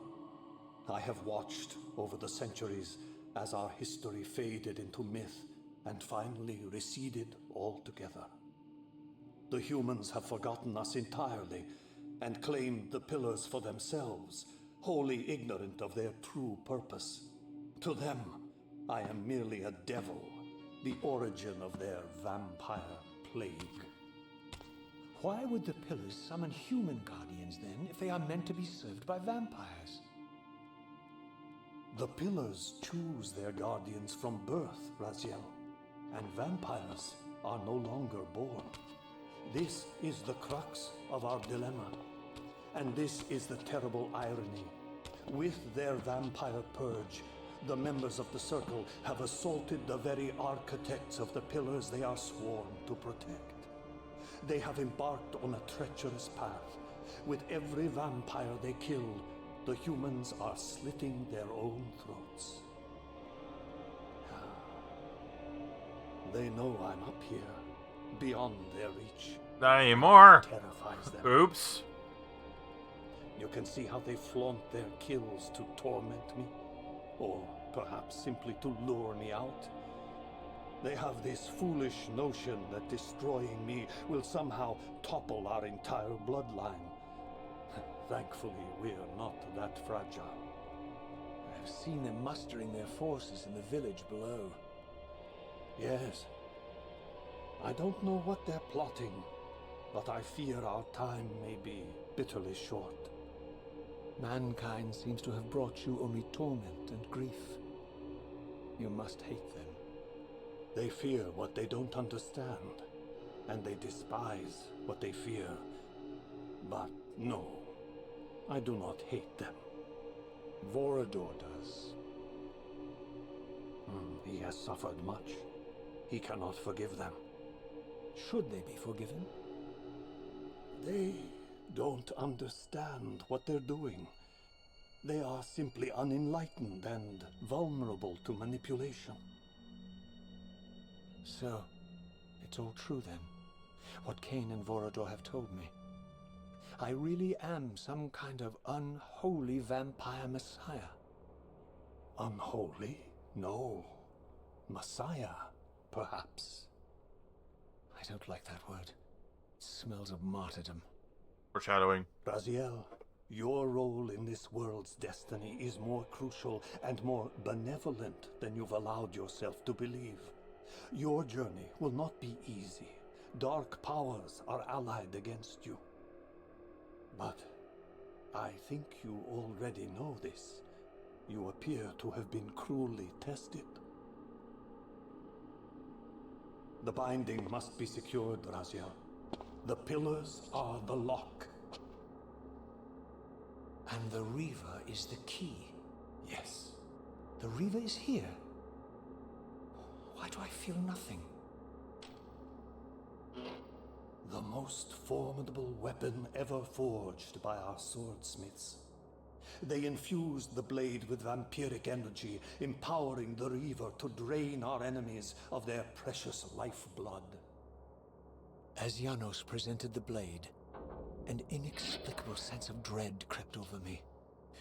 S3: I have watched over the centuries as our history faded into myth and finally receded altogether. The humans have forgotten us entirely and claimed the pillars for themselves, wholly ignorant of their true purpose. To them, I am merely a devil, the origin of their vampire plague.
S2: Why would the pillars summon human guardians then, if they are meant to be served by vampires?
S3: The pillars choose their guardians from birth, Raziel, and vampires are no longer born. This is the crux of our dilemma, and this is the terrible irony. With their vampire purge, the members of the Circle have assaulted the very architects of the pillars they are sworn to protect. They have embarked on a treacherous path. With every vampire they kill, the humans are slitting their own throats. They know I'm up here, beyond their reach.
S1: Not anymore.
S3: Terrifies them.
S1: Oops.
S3: You can see how they flaunt their kills to torment me, or perhaps simply to lure me out. They have this foolish notion that destroying me will somehow topple our entire bloodline. Thankfully, we're not that fragile.
S2: I've seen them mustering their forces in the village below.
S3: Yes. I don't know what they're plotting, but I fear our time may be bitterly short.
S2: Mankind seems to have brought you only torment and grief. You must hate them.
S3: They fear what they don't understand, and they despise what they fear. But no, I do not hate them.
S2: Vorador does.
S3: He has suffered much. He cannot forgive them.
S2: Should they be forgiven?
S3: They don't understand what they're doing. They are simply unenlightened and vulnerable to manipulation.
S2: So, it's all true then, what Kain and Vorador have told me. I really am some kind of unholy vampire messiah.
S3: Unholy? No. Messiah, perhaps.
S2: I don't like that word. It smells of martyrdom.
S1: Foreshadowing.
S3: Raziel, your role in this world's destiny is more crucial and more benevolent than you've allowed yourself to believe. Your journey will not be easy. Dark powers are allied against you. But I think you already know this. You appear to have been cruelly tested. The binding must be secured, Raziel. The pillars are the lock.
S2: And the Reaver is the key.
S3: Yes.
S2: The Reaver is here. Why do I feel nothing?
S3: The most formidable weapon ever forged by our swordsmiths. They infused the blade with vampiric energy, empowering the Reaver to drain our enemies of their precious lifeblood.
S2: As Janos presented the blade, An inexplicable sense of dread crept over me,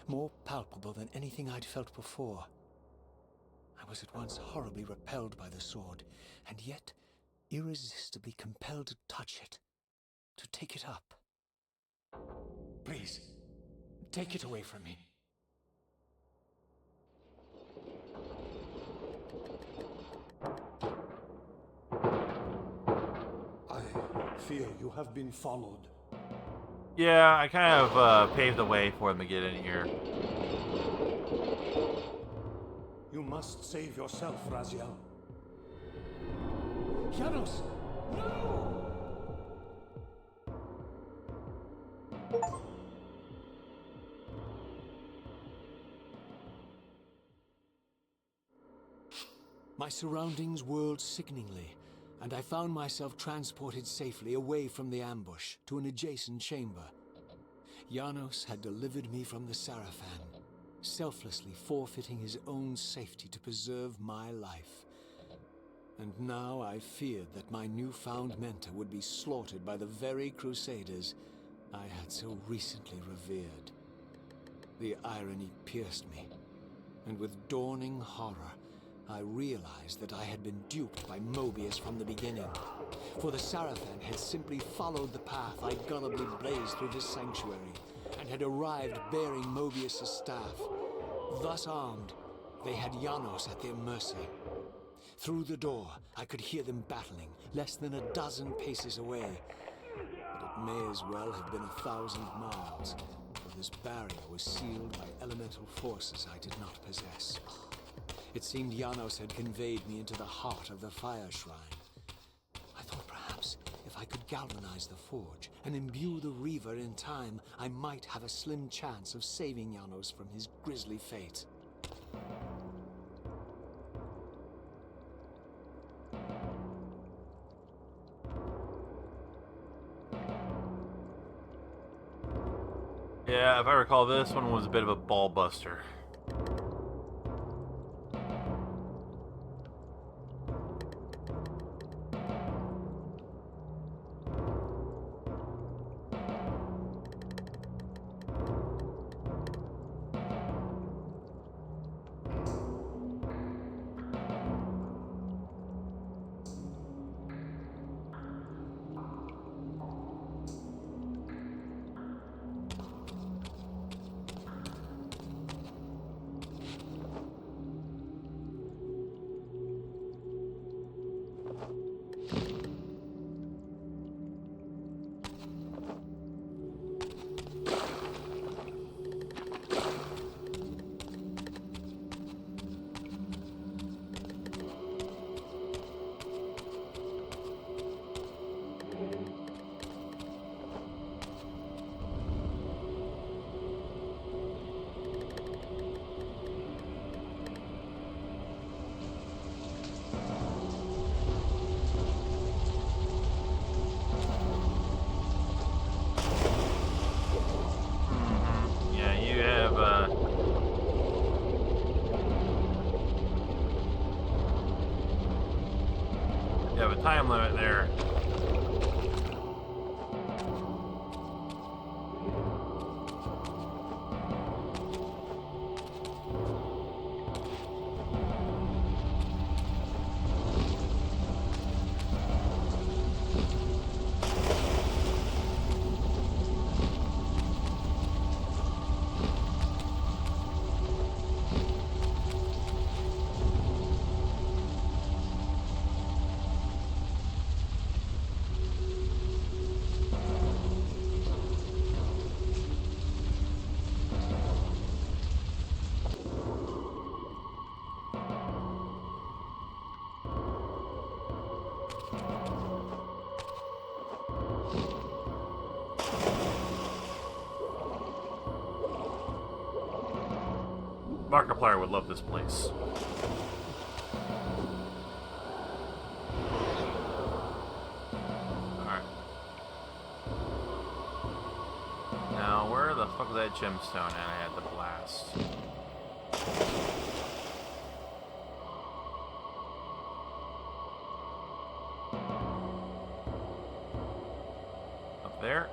S2: more palpable than anything I'd felt before. I was at once horribly repelled by the sword, and yet irresistibly compelled to touch it, to take it up. Please, take it away from me.
S3: I fear you have been followed.
S1: Yeah, I kind of paved the way for them to get in here.
S3: You must save yourself, Raziel.
S2: Janos! No! My surroundings whirled sickeningly, and I found myself transported safely away from the ambush to an adjacent chamber. Janos had delivered me from the Sarafan, selflessly forfeiting his own safety to preserve my life. And now I feared that my newfound mentor would be slaughtered by the very crusaders I had so recently revered. The irony pierced me, and with dawning horror, I realized that I had been duped by Mobius from the beginning. For the Sarafan had simply followed the path I gullibly blazed through this sanctuary, and had arrived bearing Mobius' staff. Thus armed, they had Janos at their mercy. Through the door, I could hear them battling, less than a dozen paces away. But it may as well have been 1,000 miles, for this barrier was sealed by elemental forces I did not possess. It seemed Janos had conveyed me into the heart of the fire shrine. I thought perhaps if I could galvanize the forge and imbue the Reaver in time, I might have a slim chance of saving Janos from his grisly fate.
S1: Yeah, if I recall, this one was a bit of a ball buster. You have a time limit there. Markiplier would love this place. Alright. Now, where the fuck was that gemstone at? I had the blast. Up there.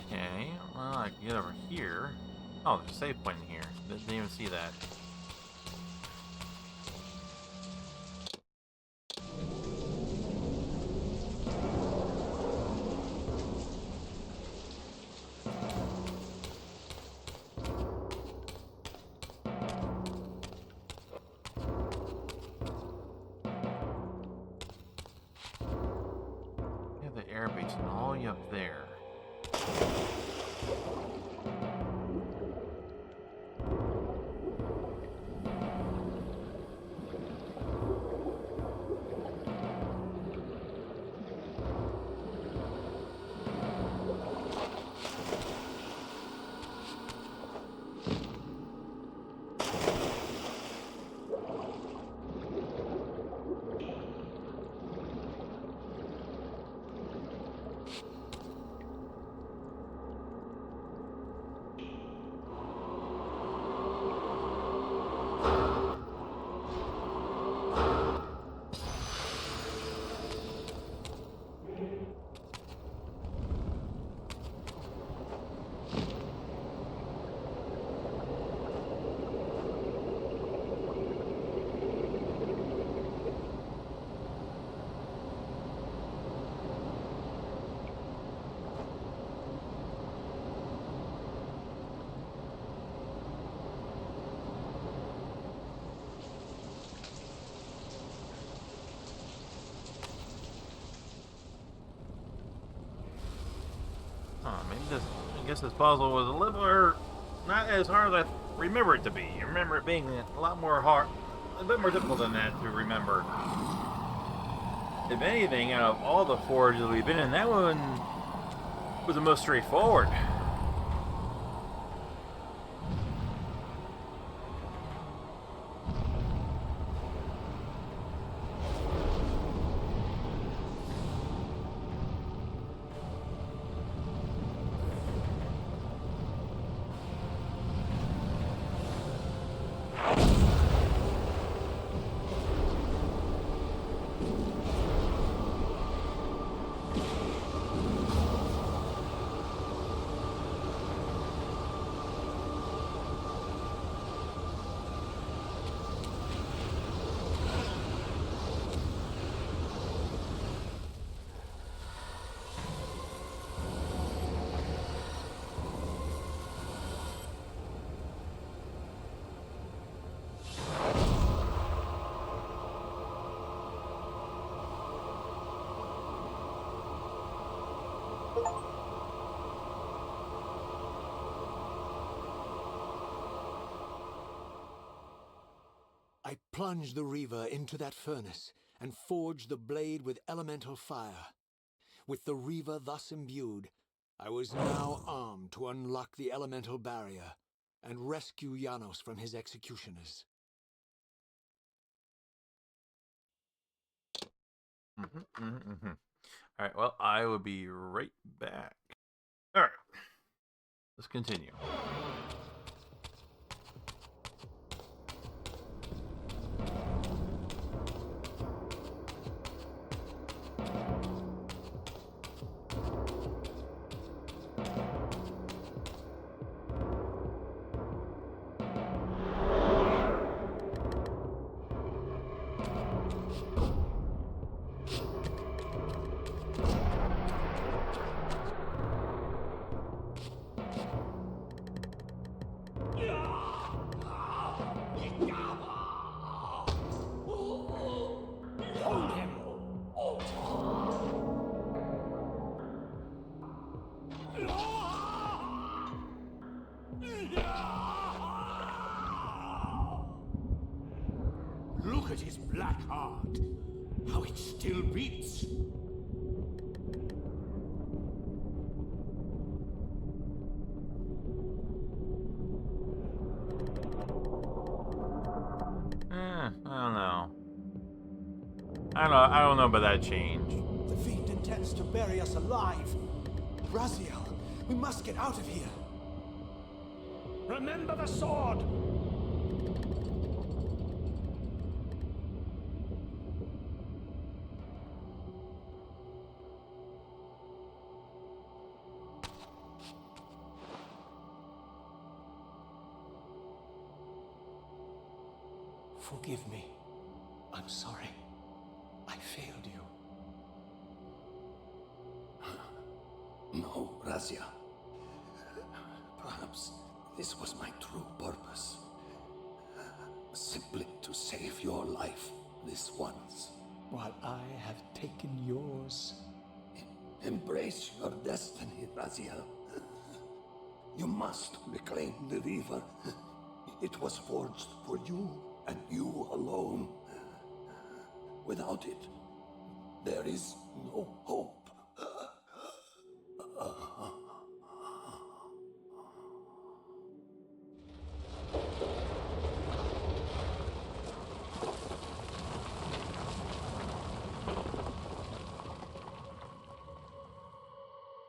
S1: Okay, okay, well, I can get over here. Oh, there's a save point in here. Didn't even see that. Yeah, the air base and all the way up there. Maybe this, I guess this puzzle was a little, or not as hard as I remember it to be. I remember it being a lot more hard, a bit more difficult than that to remember. If anything, out of all the forges we've been in, that one was the most straightforward.
S2: I plunged the Reaver into that furnace and forged the blade with elemental fire. With the Reaver thus imbued, I was now armed to unlock the elemental barrier and rescue Janos from his executioners.
S1: Alright, well, I will be right back. Alright, let's continue.
S5: Look at his black heart. How it still beats.
S1: I don't know about that change.
S6: The fiend intends to bury us alive. Raziel, we must get out of here.
S5: Remember the sword!
S6: Forgive me. I'm sorry. I failed you.
S3: No, Razia. Perhaps this was my true purpose. Simply to save your life this once.
S6: While I have taken yours.
S3: Embrace your destiny, Raziel. You must reclaim the Reaver. It was forged for you and you alone. Without it, there is no hope.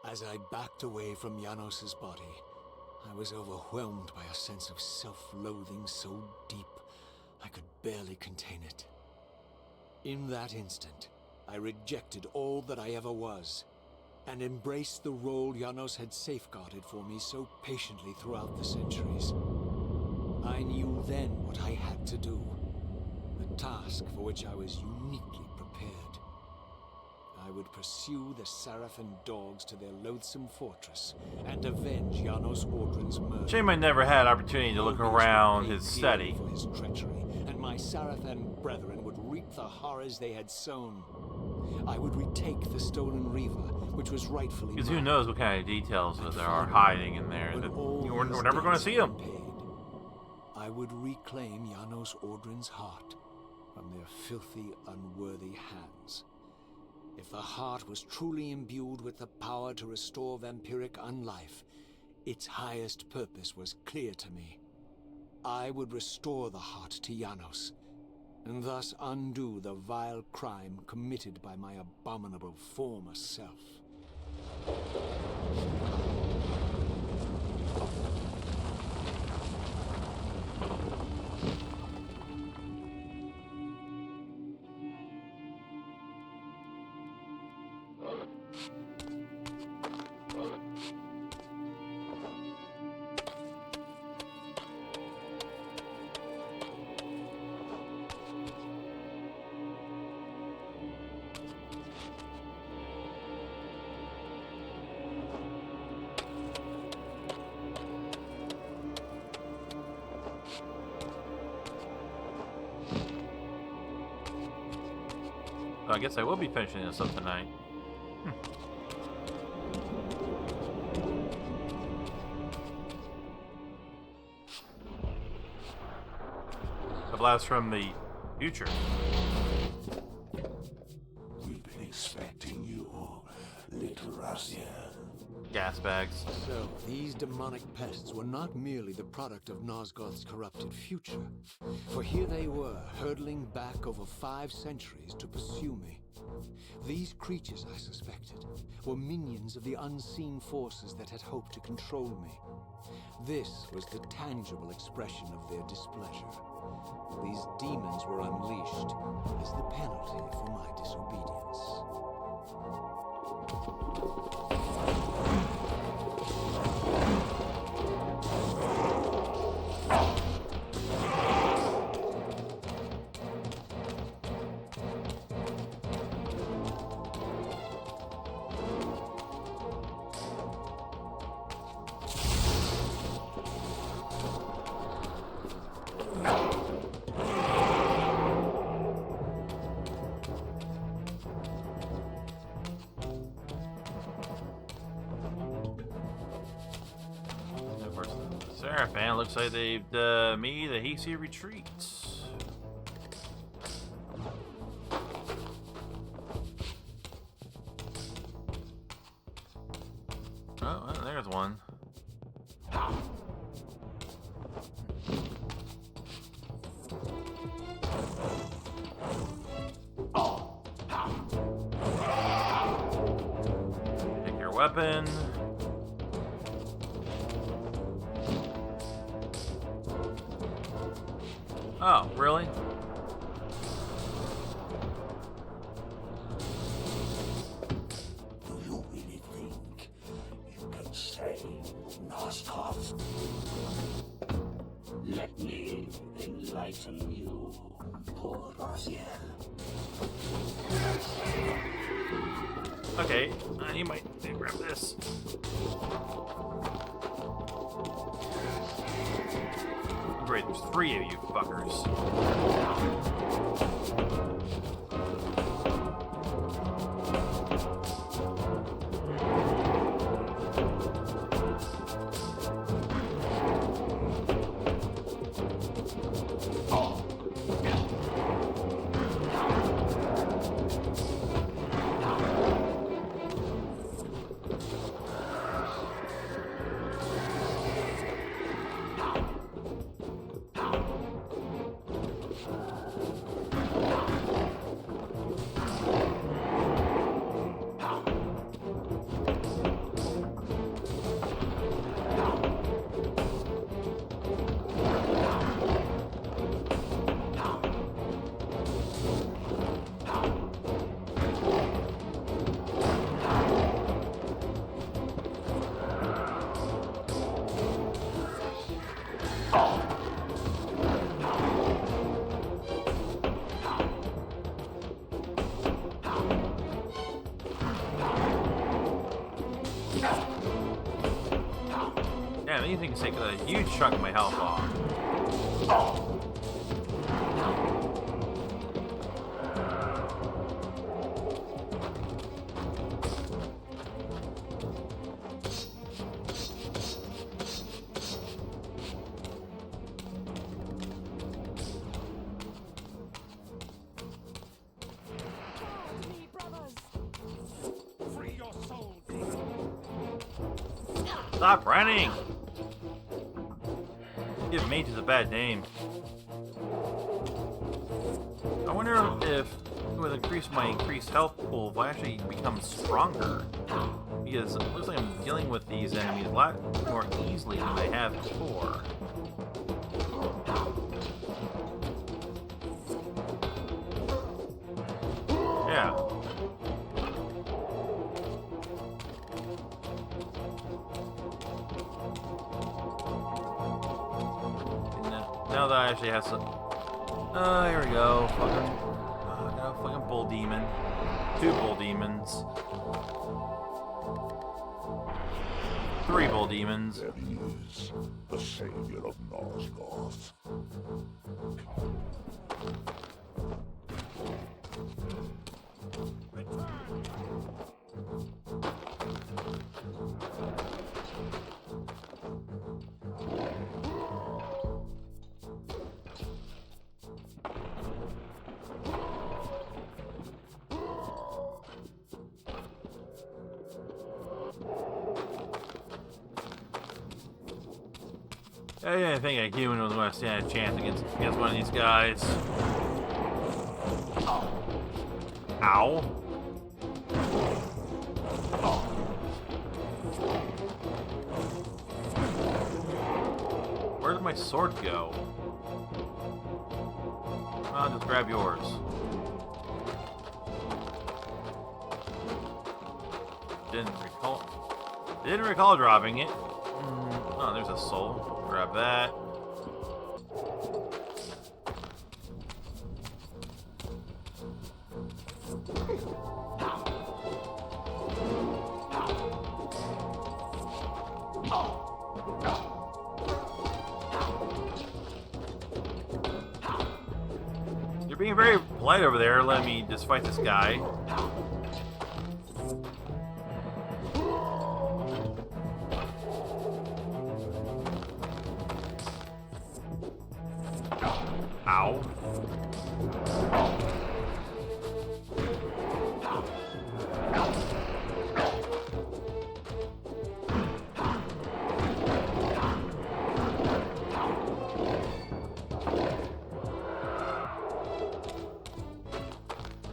S2: As I backed away from Janos's body, I was overwhelmed by a sense of self-loathing so deep I could barely contain it. In that instant, I rejected all that I ever was, and embraced the role Janos had safeguarded for me so patiently throughout the centuries. I knew then what I had to do, the task for which I was uniquely prepared. I would pursue the Sarafan dogs to their loathsome fortress and avenge Janos Ordrin's murder.
S1: Shame I never had opportunity to look around his
S2: Organs
S1: study.
S2: for his treachery, and my Sarafan brethren would reap the horrors they had sown. I would retake the stolen Reaver, which was rightfully
S1: Because who
S2: mine.
S1: knows what kind of details that there are hiding in there that we're never going to see them.
S2: I would reclaim Janos Ordrin's heart from their filthy, unworthy hands. If the heart was truly imbued with the power to restore vampiric unlife, its highest purpose was clear to me. I would restore the heart to Janos, and thus undo the vile crime committed by my abominable former self.
S1: So I guess I will be finishing this up tonight. blast from the future.
S5: We've been expecting you, little Raziel.
S1: Gas bags.
S2: So, these demonic pests were not merely the product of Nosgoth's corrupted future, for here they were, hurtling back over 5 centuries to pursue me. These creatures, I suspected, were minions of the unseen forces that had hoped to control me. This was the tangible expression of their displeasure. These demons were unleashed as the penalty for my disobedience.
S1: Seraphan, looks like they've made a hasty retreat. Oh, well, there's one. Pick your weapon. Oh, really?
S5: Do you really think you can save Nosgoth? Let me enlighten you, poor Raziel.
S1: Okay, you might grab this. Great, there's 3 of you fuckers. Damn, these things take a huge chunk of my health off.
S4: Guard me, brothers!
S5: Free your soul,
S1: Stop running! Give mages a bad name. I wonder if with my increased health pool, if I actually become stronger. Because it looks like I'm dealing with these enemies a lot more easily than I have before. Yeah. Now that I actually have some... here we go. Fucking... I got a fucking bull demon. 2 bull demons. 3 bull demons.
S5: There he is, the savior of Nosgoth.
S1: I didn't think a human was going to stand a chance against one of these guys. Ow. Where did my sword go? I'll just grab yours. Didn't recall dropping it. Oh, there's a soul. Grab that. You're being very polite over there. Let me just fight this guy. Ow.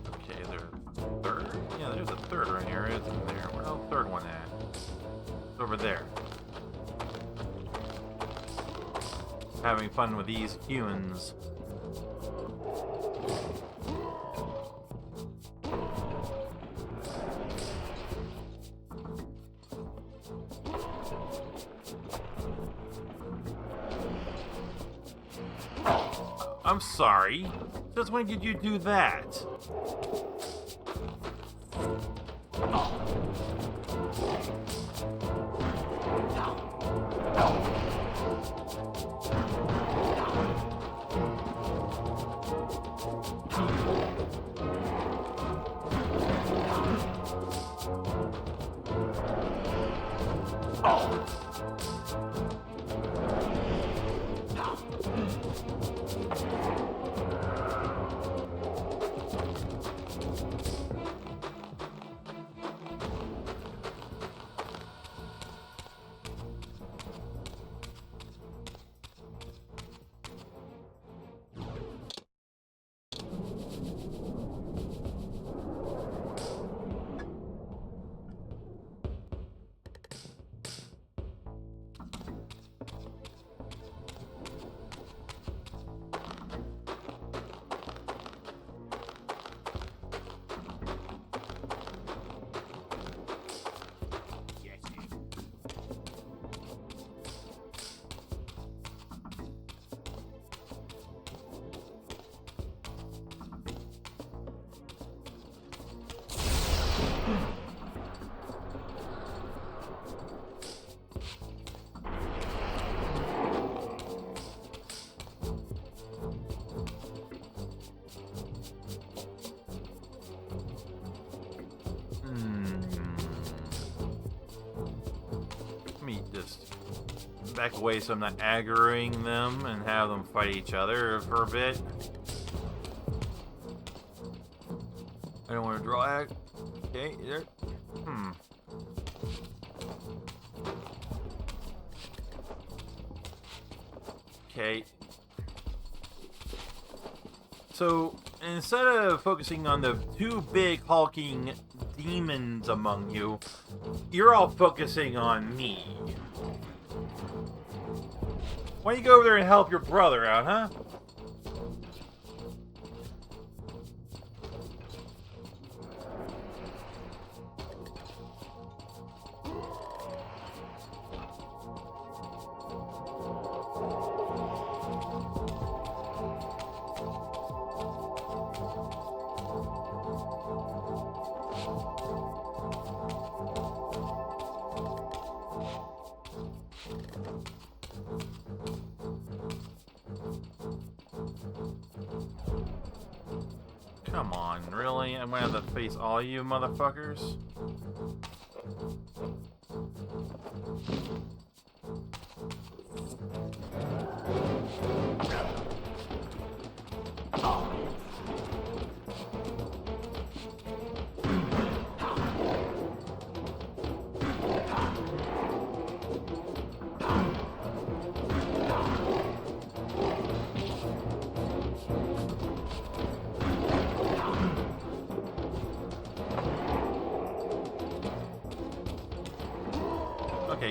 S1: Okay, there's a third? Yeah, there's a third right here, isn't there? Where's the third one at? It's over there. Having fun with these humans. I'm sorry. Since when did you do that? Back away so I'm not aggroing them and have them fight each other for a bit. I don't want to draw ag. Okay, there. Okay. So instead of focusing on the two big hulking demons among you, you're all focusing on me. Why don't you go over there and help your brother out, huh? Come on, really? I'm gonna have to face all you motherfuckers?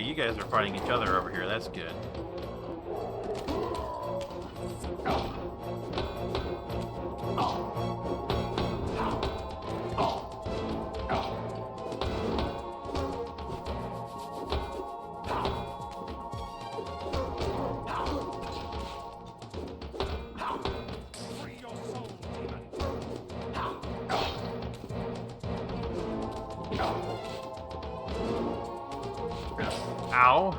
S1: you guys are fighting each other over here. That's good. Ow.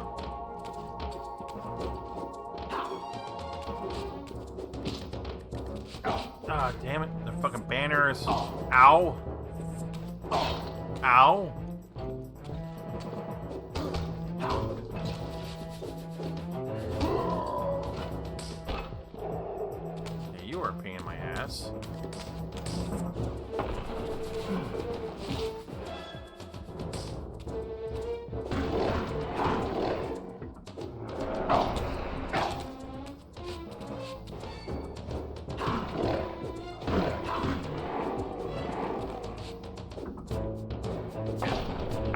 S1: Ah, damn it. The fucking banners. Ow. Ow. Yeah, you are a pain in my ass.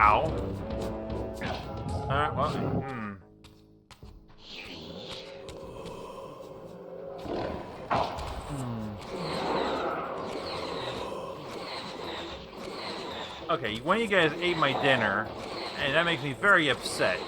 S1: Ow. Alright, well, Okay, one of you guys ate my dinner, and that makes me very upset.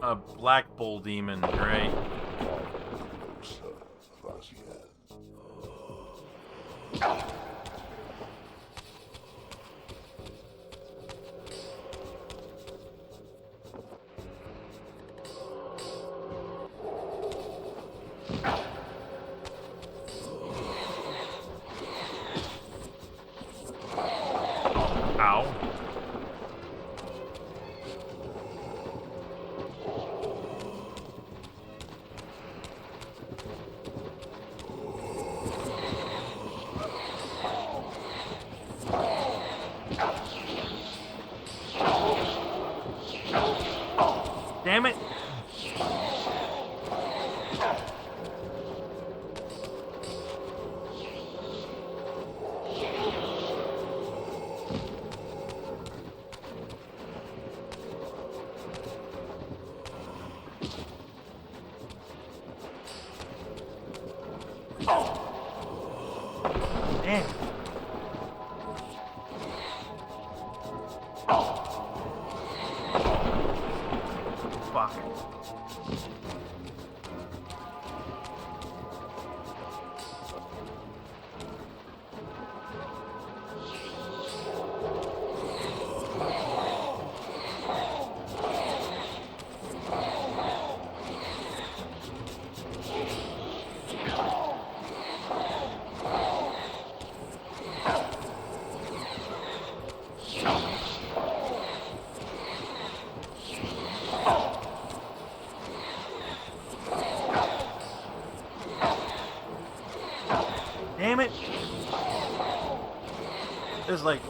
S1: A black bull demon, right? Ow. Damn it! Damn. Fuck. Damn it! This is like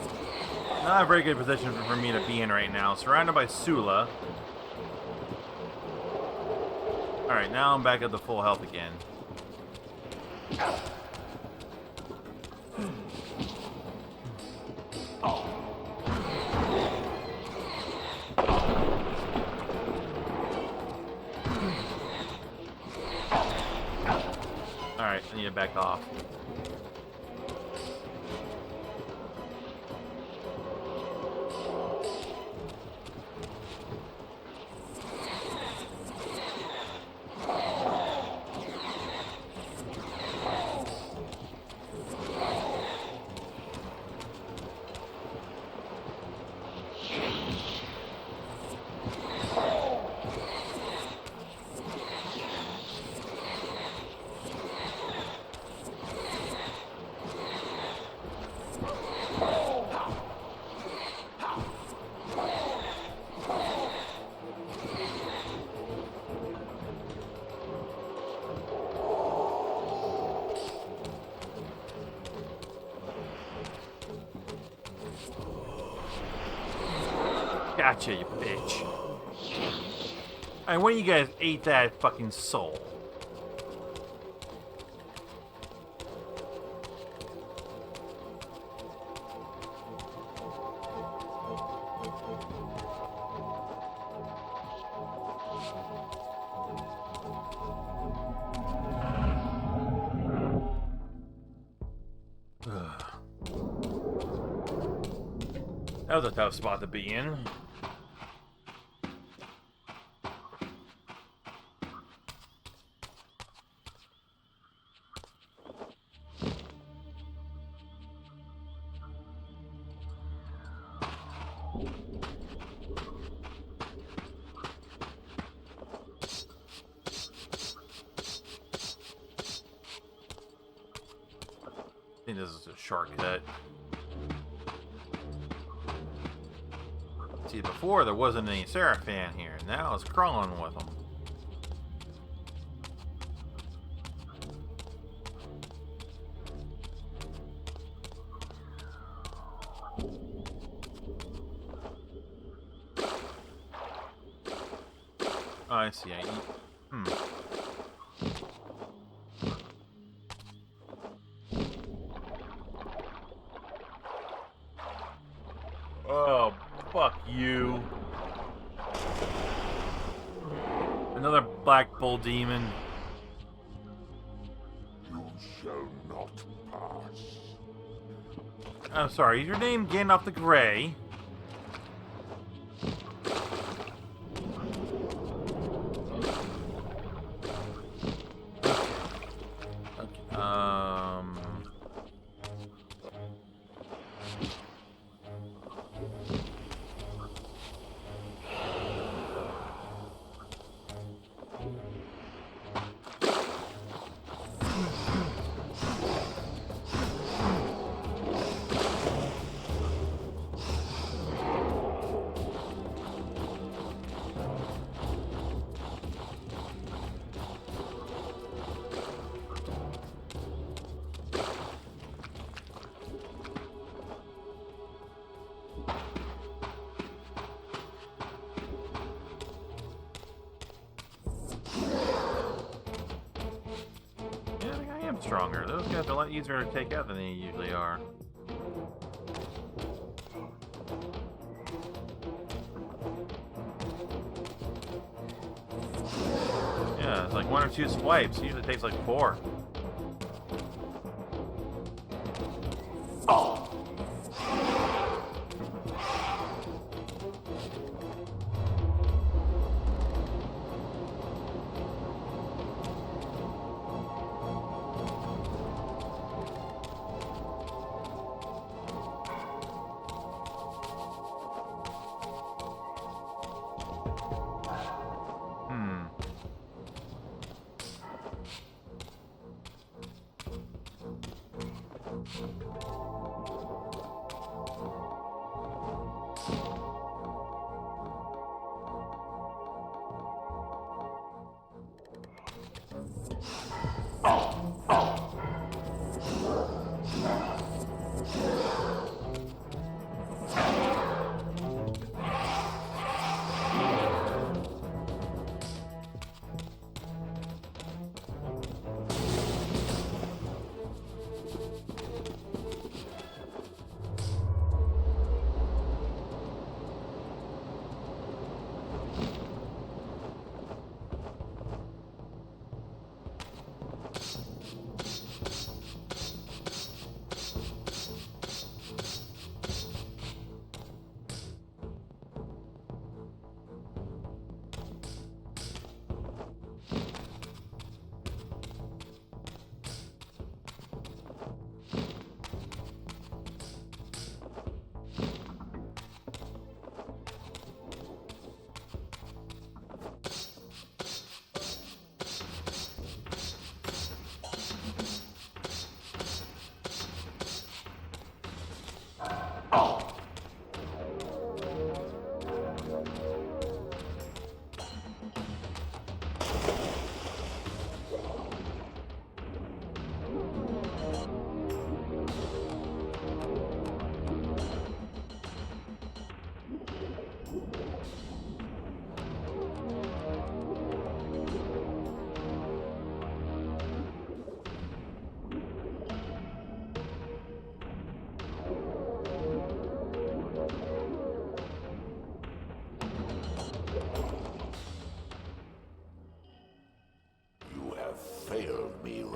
S1: not a very good position for me to be in right now. Surrounded by Sula. Alright, now I'm back at the full health again. Alright, I need to back off. Gotcha, you bitch. And when you guys ate that fucking soul? That was a tough spot to be in. I think this is a shortcut. See, before there wasn't any Seraphan here. Now it's crawling with them. Oh, I see. Oh, fuck you. Another black bull demon.
S5: You shall not pass.
S1: I'm sorry, is your name Gandalf the Grey? Stronger. Those guys are a lot easier to take out than they usually are. Yeah, it's like 1 or 2 swipes. It usually takes like 4.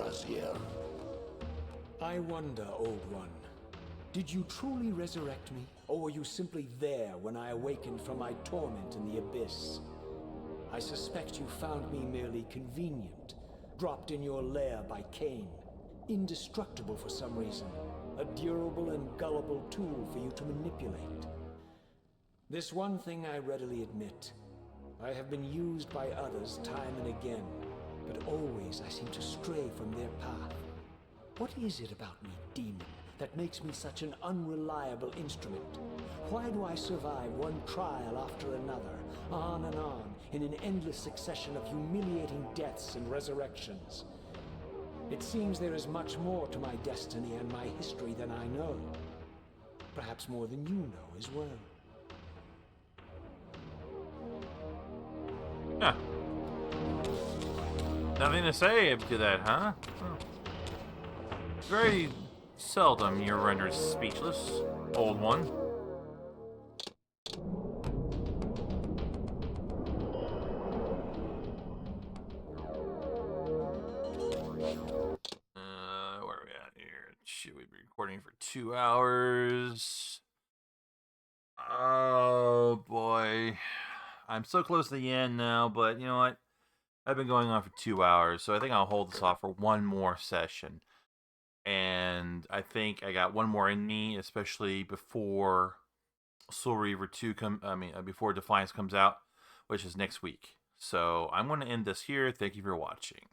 S5: Raziel.
S2: I wonder, Old One. Did you truly resurrect me, or were you simply there when I awakened from my torment in the abyss? I suspect you found me merely convenient, dropped in your lair by Kain, indestructible for some reason, a durable and gullible tool for you to manipulate. This one thing I readily admit. I have been used by others time and again, but always I seem to stray from their path. What is it about me, demon, that makes me such an unreliable instrument? Why do I survive one trial after another, on and on, in an endless succession of humiliating deaths and resurrections? It seems there is much more to my destiny and my history than I know. Perhaps more than you know as well.
S1: Huh. Nothing to say to that, huh? Very seldom you're rendered speechless, Old One. Where are we at here? Should we be recording for 2 hours? Oh boy. I'm so close to the end now, but you know what? I've been going on for 2 hours, so I think I'll hold this off for one more session. And I think I got one more in me, especially before Soul Reaver 2 before Defiance comes out, which is next week. So I'm going to end this here. Thank you for watching.